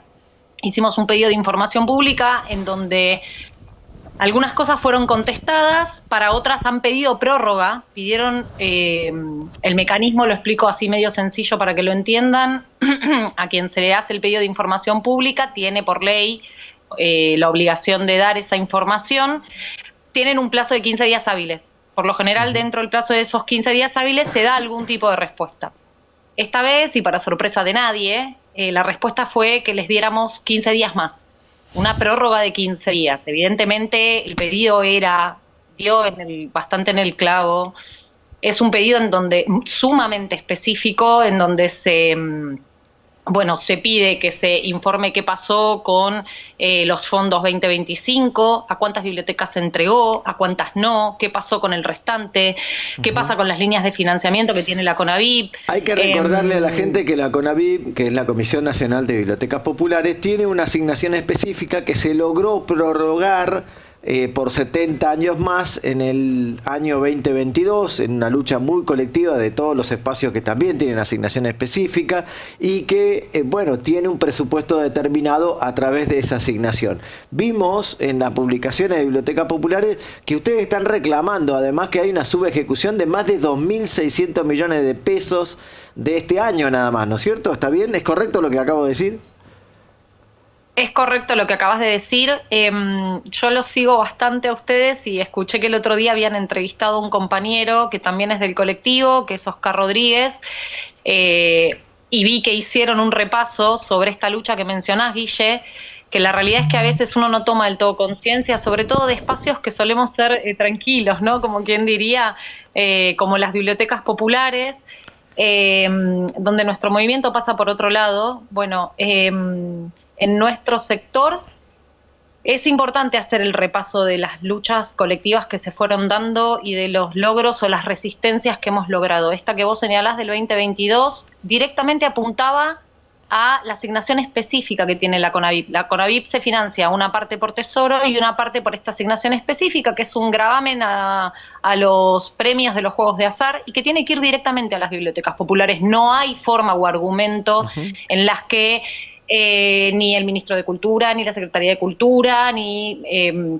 Hicimos un pedido de información pública en donde algunas cosas fueron contestadas, para otras han pedido prórroga, pidieron el mecanismo, lo explico así medio sencillo para que lo entiendan. A quien se le hace el pedido de información pública tiene por ley la obligación de dar esa información, tienen un plazo de 15 días hábiles. Por lo general, dentro del plazo de esos 15 días hábiles se da algún tipo de respuesta. Esta vez, y para sorpresa de nadie, la respuesta fue que les diéramos 15 días más, una prórroga de 15 días. Evidentemente, el pedido dio bastante en el clavo. Es un pedido en donde sumamente específico, en donde se pide que se informe qué pasó con los fondos 2025, a cuántas bibliotecas se entregó, a cuántas no, qué pasó con el restante, qué pasa con las líneas de financiamiento que tiene la CONAVIP. Hay que recordarle a la gente que la CONAVIP, que es la Comisión Nacional de Bibliotecas Populares, tiene una asignación específica que se logró prorrogar por 70 años más en el año 2022, en una lucha muy colectiva de todos los espacios que también tienen asignación específica y que, tiene un presupuesto determinado a través de esa asignación. Vimos en las publicaciones de Bibliotecas Populares que ustedes están reclamando, además, que hay una subejecución de más de 2.600 millones de pesos de este año nada más, ¿no es cierto? ¿Está bien? ¿Es correcto lo que acabo de decir? Es correcto lo que acabas de decir. Yo los sigo bastante a ustedes y escuché que el otro día habían entrevistado a un compañero que también es del colectivo, que es Oscar Rodríguez, y vi que hicieron un repaso sobre esta lucha que mencionás, Guille, que la realidad es que a veces uno no toma del todo conciencia, sobre todo de espacios que solemos ser tranquilos, ¿no? Como quien diría, como las bibliotecas populares, donde nuestro movimiento pasa por otro lado. En nuestro sector es importante hacer el repaso de las luchas colectivas que se fueron dando y de los logros o las resistencias que hemos logrado. Esta que vos señalás del 2022 directamente apuntaba a la asignación específica que tiene la CONAVIP. La CONAVIP se financia una parte por Tesoro y una parte por esta asignación específica, que es un gravamen a los premios de los juegos de azar y que tiene que ir directamente a las bibliotecas populares. No hay forma o argumento en las que ni el ministro de Cultura, ni la Secretaría de Cultura, ni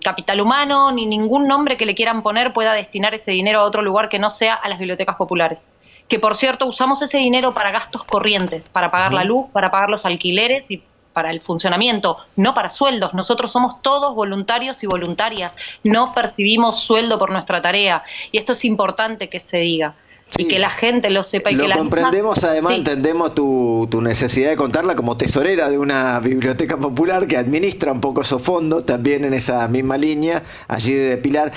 Capital Humano, ni ningún nombre que le quieran poner pueda destinar ese dinero a otro lugar que no sea a las bibliotecas populares. Que, por cierto, usamos ese dinero para gastos corrientes, para pagar la luz, para pagar los alquileres y para el funcionamiento, no para sueldos. Nosotros somos todos voluntarios y voluntarias, no percibimos sueldo por nuestra tarea. Y esto es importante que se diga. Sí. Y que la gente lo sepa. Lo comprendemos, además, sí. Entendemos tu necesidad de contarla como tesorera de una biblioteca popular que administra un poco esos fondos, también en esa misma línea, allí de Pilar.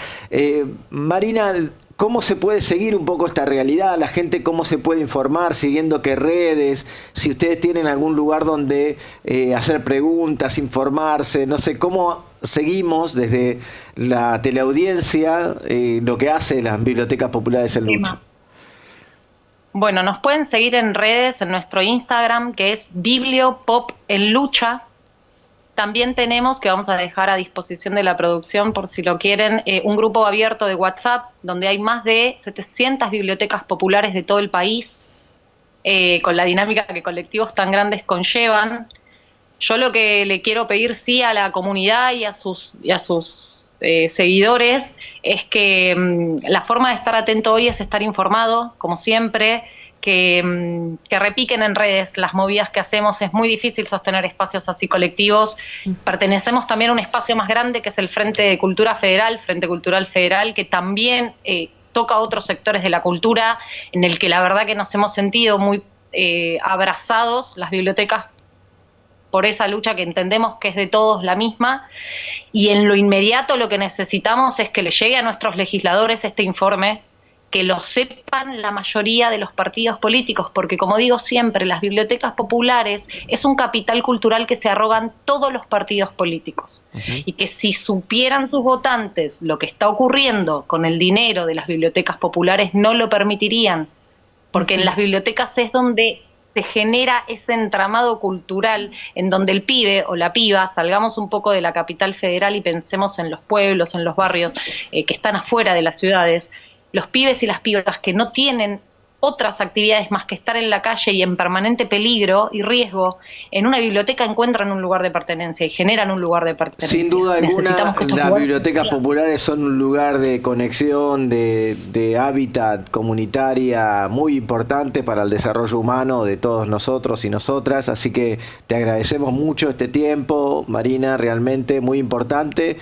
Marina, ¿cómo se puede seguir un poco esta realidad? La gente, ¿cómo se puede informar? Siguiendo qué redes, si ustedes tienen algún lugar donde hacer preguntas, informarse, no sé, ¿cómo seguimos desde la teleaudiencia lo que hace las bibliotecas populares en lucha? Bueno, nos pueden seguir en redes, en nuestro Instagram, que es Bibliopop en Lucha. También tenemos, que vamos a dejar a disposición de la producción por si lo quieren, un grupo abierto de WhatsApp, donde hay más de 700 bibliotecas populares de todo el país, con la dinámica que colectivos tan grandes conllevan. Yo lo que le quiero pedir, sí, a la comunidad y a sus seguidores es que la forma de estar atento hoy es estar informado, como siempre, que repiquen en redes las movidas que hacemos. Es muy difícil sostener espacios así colectivos. Pertenecemos también a un espacio más grande que es el Frente Cultural Federal, que también toca a otros sectores de la cultura, en el que la verdad que nos hemos sentido muy abrazados, las bibliotecas, por esa lucha que entendemos que es de todos la misma. Y en lo inmediato lo que necesitamos es que le llegue a nuestros legisladores este informe, que lo sepan la mayoría de los partidos políticos, porque, como digo siempre, las bibliotecas populares es un capital cultural que se arrogan todos los partidos políticos. Y que si supieran sus votantes lo que está ocurriendo con el dinero de las bibliotecas populares, no lo permitirían, porque en las bibliotecas es donde se genera ese entramado cultural en donde el pibe o la piba, salgamos un poco de la capital federal y pensemos en los pueblos, en los barrios que están afuera de las ciudades, los pibes y las pibas que no tienen otras actividades más que estar en la calle y en permanente peligro y riesgo, en una biblioteca encuentran un lugar de pertenencia y generan un lugar de pertenencia. Sin duda alguna, las bibliotecas populares son un lugar de conexión, de hábitat comunitaria muy importante para el desarrollo humano de todos nosotros y nosotras, así que te agradecemos mucho este tiempo, Marina, realmente muy importante.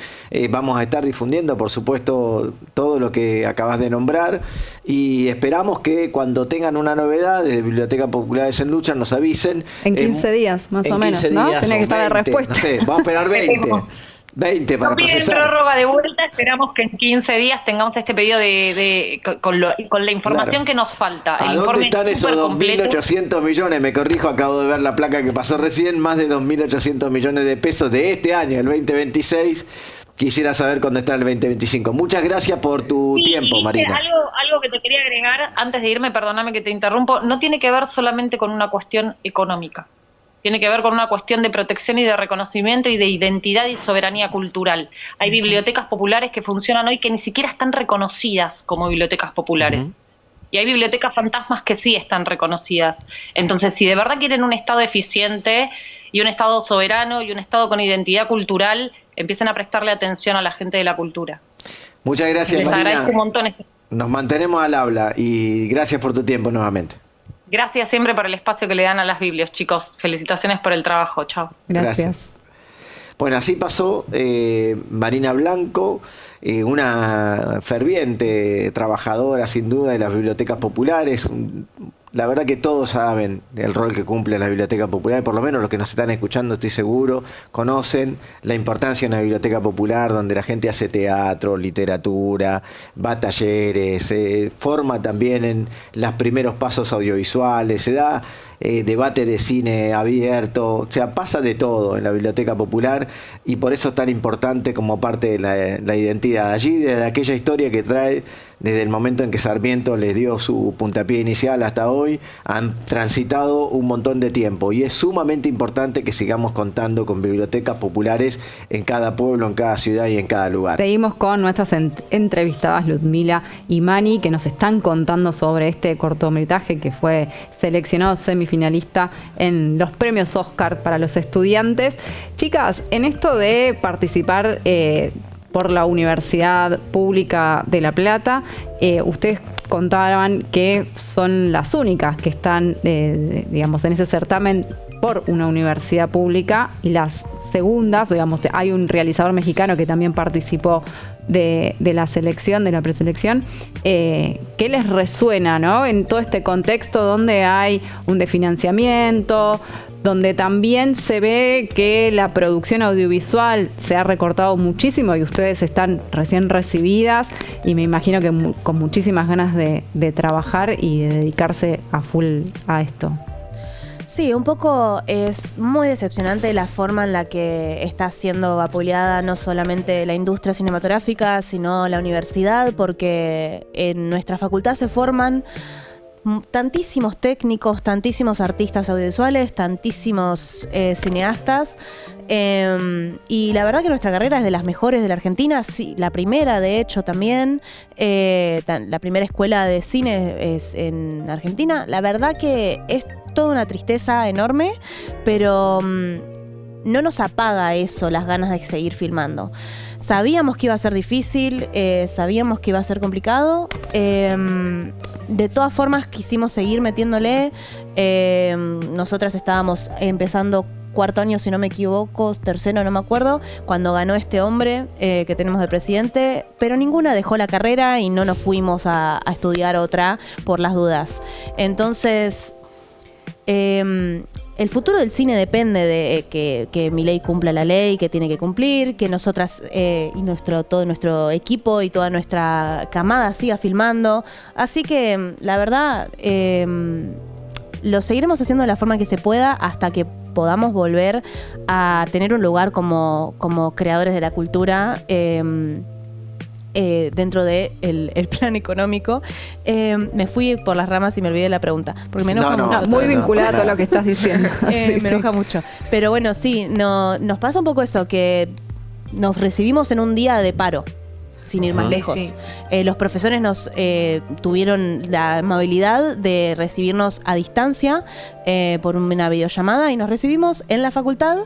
Vamos a estar difundiendo, por supuesto, todo lo que acabas de nombrar y esperamos que cuando tengan una novedad de Bibliotecas Populares en Lucha nos avisen. En 15 días, más o menos, ¿no? Tiene que estar de respuesta. No sé, vamos a esperar 20 para piden procesar. Prórroga de vuelta, esperamos que en 15 días tengamos este pedido con la información que nos falta. ¿A dónde están esos 2.800 millones? Me corrijo, acabo de ver la placa que pasó recién, más de 2.800 millones de pesos de este año, el 2026. Quisiera saber cuándo está el 2025. Muchas gracias por tu tiempo, Marina. Algo que te quería agregar antes de irme, perdóname que te interrumpo, no tiene que ver solamente con una cuestión económica. Tiene que ver con una cuestión de protección y de reconocimiento y de identidad y soberanía cultural. Hay bibliotecas populares que funcionan hoy que ni siquiera están reconocidas como bibliotecas populares. Y hay bibliotecas fantasmas que sí están reconocidas. Entonces, si de verdad quieren un Estado eficiente y un Estado soberano y un Estado con identidad cultural, empiecen a prestarle atención a la gente de la cultura. Muchas gracias, Marina. Les agradezco un montón. Nos mantenemos al habla y gracias por tu tiempo nuevamente. Gracias siempre por el espacio que le dan a las biblios, chicos. Felicitaciones por el trabajo. Chao. Gracias. Bueno, así pasó Marina Blanco, una ferviente trabajadora sin duda de las bibliotecas populares. La verdad que todos saben el rol que cumple la biblioteca popular, por lo menos los que nos están escuchando, estoy seguro, conocen la importancia de una biblioteca popular donde la gente hace teatro, literatura, va a talleres, forma también en los primeros pasos audiovisuales, se da debate de cine abierto, o sea, pasa de todo en la biblioteca popular y por eso es tan importante como parte de la identidad. Allí, desde aquella historia que trae desde el momento en que Sarmiento les dio su puntapié inicial hasta hoy, han transitado un montón de tiempo y es sumamente importante que sigamos contando con bibliotecas populares en cada pueblo, en cada ciudad y en cada lugar. Seguimos con nuestras entrevistadas Ludmila y Mani, que nos están contando sobre este cortometraje que fue seleccionado semifinalista en los premios Oscar para los estudiantes. Chicas, en esto de participar por la Universidad Pública de La Plata, ustedes contaban que son las únicas que están, digamos, en ese certamen por una universidad pública, y las segundas, digamos, hay un realizador mexicano que también participó de la selección, de la preselección. ¿Qué les resuena, ¿no? En todo este contexto donde hay un desfinanciamiento, donde también se ve que la producción audiovisual se ha recortado muchísimo y ustedes están recién recibidas y me imagino que con muchísimas ganas de trabajar y de dedicarse a full a esto? Sí, un poco es muy decepcionante la forma en la que está siendo vapuleada no solamente la industria cinematográfica, sino la universidad, porque en nuestra facultad se forman tantísimos técnicos, tantísimos artistas audiovisuales, tantísimos cineastas, y la verdad que nuestra carrera es de las mejores de la Argentina, sí, la primera de hecho también, la primera escuela de cine es en Argentina. La verdad que es toda una tristeza enorme, pero no nos apaga eso, las ganas de seguir filmando. Sabíamos que iba a ser difícil, sabíamos que iba a ser complicado. De todas formas quisimos seguir metiéndole. Nosotras estábamos empezando cuarto año, si no me equivoco, tercero, no me acuerdo, cuando ganó este hombre que tenemos de presidente, pero ninguna dejó la carrera y no nos fuimos a estudiar otra por las dudas. Entonces, el futuro del cine depende de que Milei cumpla la ley que tiene que cumplir, que nosotras y todo nuestro equipo y toda nuestra camada siga filmando. Así que, la verdad, lo seguiremos haciendo de la forma que se pueda hasta que podamos volver a tener un lugar como creadores de la cultura dentro del plan económico. Me fui por las ramas y me olvidé de la pregunta, porque me enoja mucho. Muy vinculado a todo lo que estás diciendo. Me enoja mucho. Pero bueno, sí, nos pasa un poco eso, que nos recibimos en un día de paro. sin ir más Sí, lejos. sí. Los profesores nos tuvieron la amabilidad de recibirnos a distancia por una videollamada y nos recibimos en la facultad,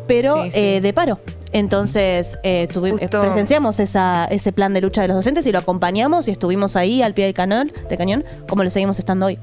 pero Sí, sí. de paro. Entonces Justo- presenciamos ese plan de lucha de los docentes y lo acompañamos y estuvimos ahí al pie del cañón, como lo seguimos estando hoy.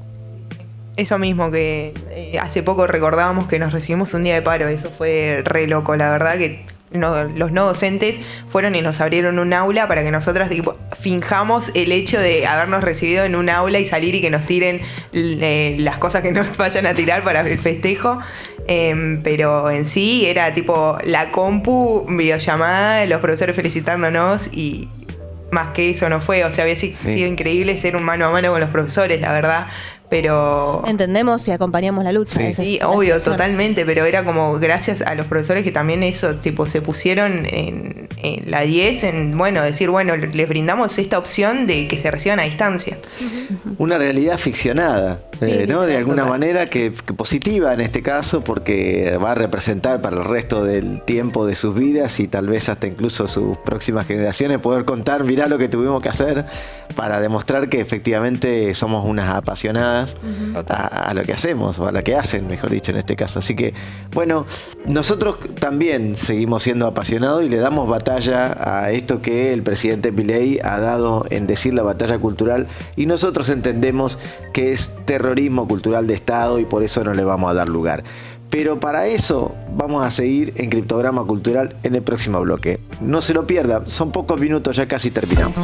Eso mismo, que hace poco recordábamos que nos recibimos un día de paro, eso fue re loco, la verdad que los no docentes fueron y nos abrieron un aula para que nosotras tipo, finjamos el hecho de habernos recibido en un aula y salir y que nos tiren las cosas que nos vayan a tirar para el festejo. Pero en sí era tipo la compu, videollamada, los profesores felicitándonos y más que eso no fue. O sea, había sido increíble ser un mano a mano con los profesores, la verdad. Pero Entendemos y acompañamos la lucha. sí, esa es la obvio, situación. totalmente, pero era como gracias a los profesores que también eso, tipo, se pusieron en la 10, decir, les brindamos esta opción de que se reciban a distancia. Una realidad ficcionada, ¿no? De alguna manera que positiva en este caso, porque va a representar para el resto del tiempo de sus vidas y tal vez hasta incluso sus próximas generaciones poder contar, mirá lo que tuvimos que hacer para demostrar que efectivamente somos unas apasionadas a lo que hacemos, o a lo que hacen, mejor dicho, en este caso. Así que, bueno, nosotros también seguimos siendo apasionados y le damos batalla a esto que el presidente Milei ha dado en decir la batalla cultural, y nosotros entendemos que es terrorismo cultural de Estado y por eso no le vamos a dar lugar. Pero para eso vamos a seguir en Criptograma Cultural en el próximo bloque. No se lo pierda, son pocos minutos, ya casi terminamos.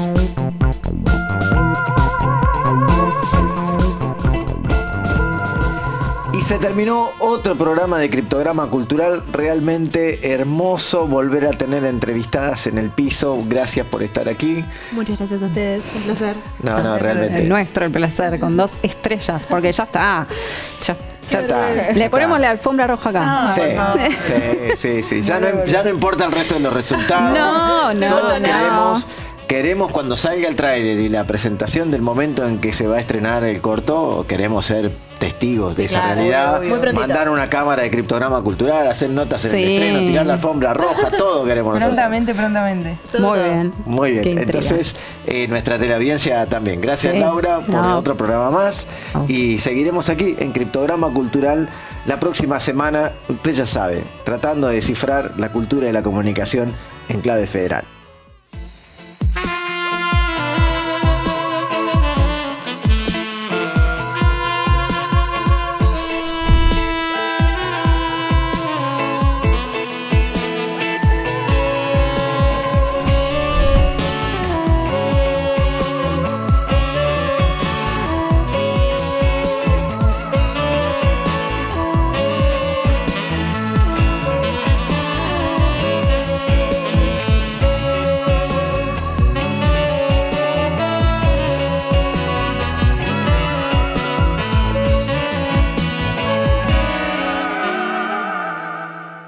Y se terminó otro programa de Criptograma Cultural, realmente hermoso volver a tener entrevistadas en el piso. Gracias por estar aquí. Muchas gracias a ustedes, un placer. No, realmente. El nuestro, el placer, con 2 estrellas, porque ya está. Ya está. Le ponemos la alfombra roja acá. Sí. Ya no importa el resto de los resultados. No, Todos no. queremos cuando salga el tráiler y la presentación del momento en que se va a estrenar el corto, queremos ser testigos de esa claro, realidad. obvio. Muy prontito. Mandar una cámara de Criptograma Cultural, hacer notas en el estreno, tirar la alfombra roja, todo queremos nosotros. Prontamente. Muy bien. Muy bien, Qué intriga. entonces nuestra teleaudiencia también. Gracias, Sí. Laura, por otro programa más. No. Y seguiremos aquí en Criptograma Cultural la próxima semana, usted ya sabe, tratando de descifrar la cultura y la comunicación en clave federal.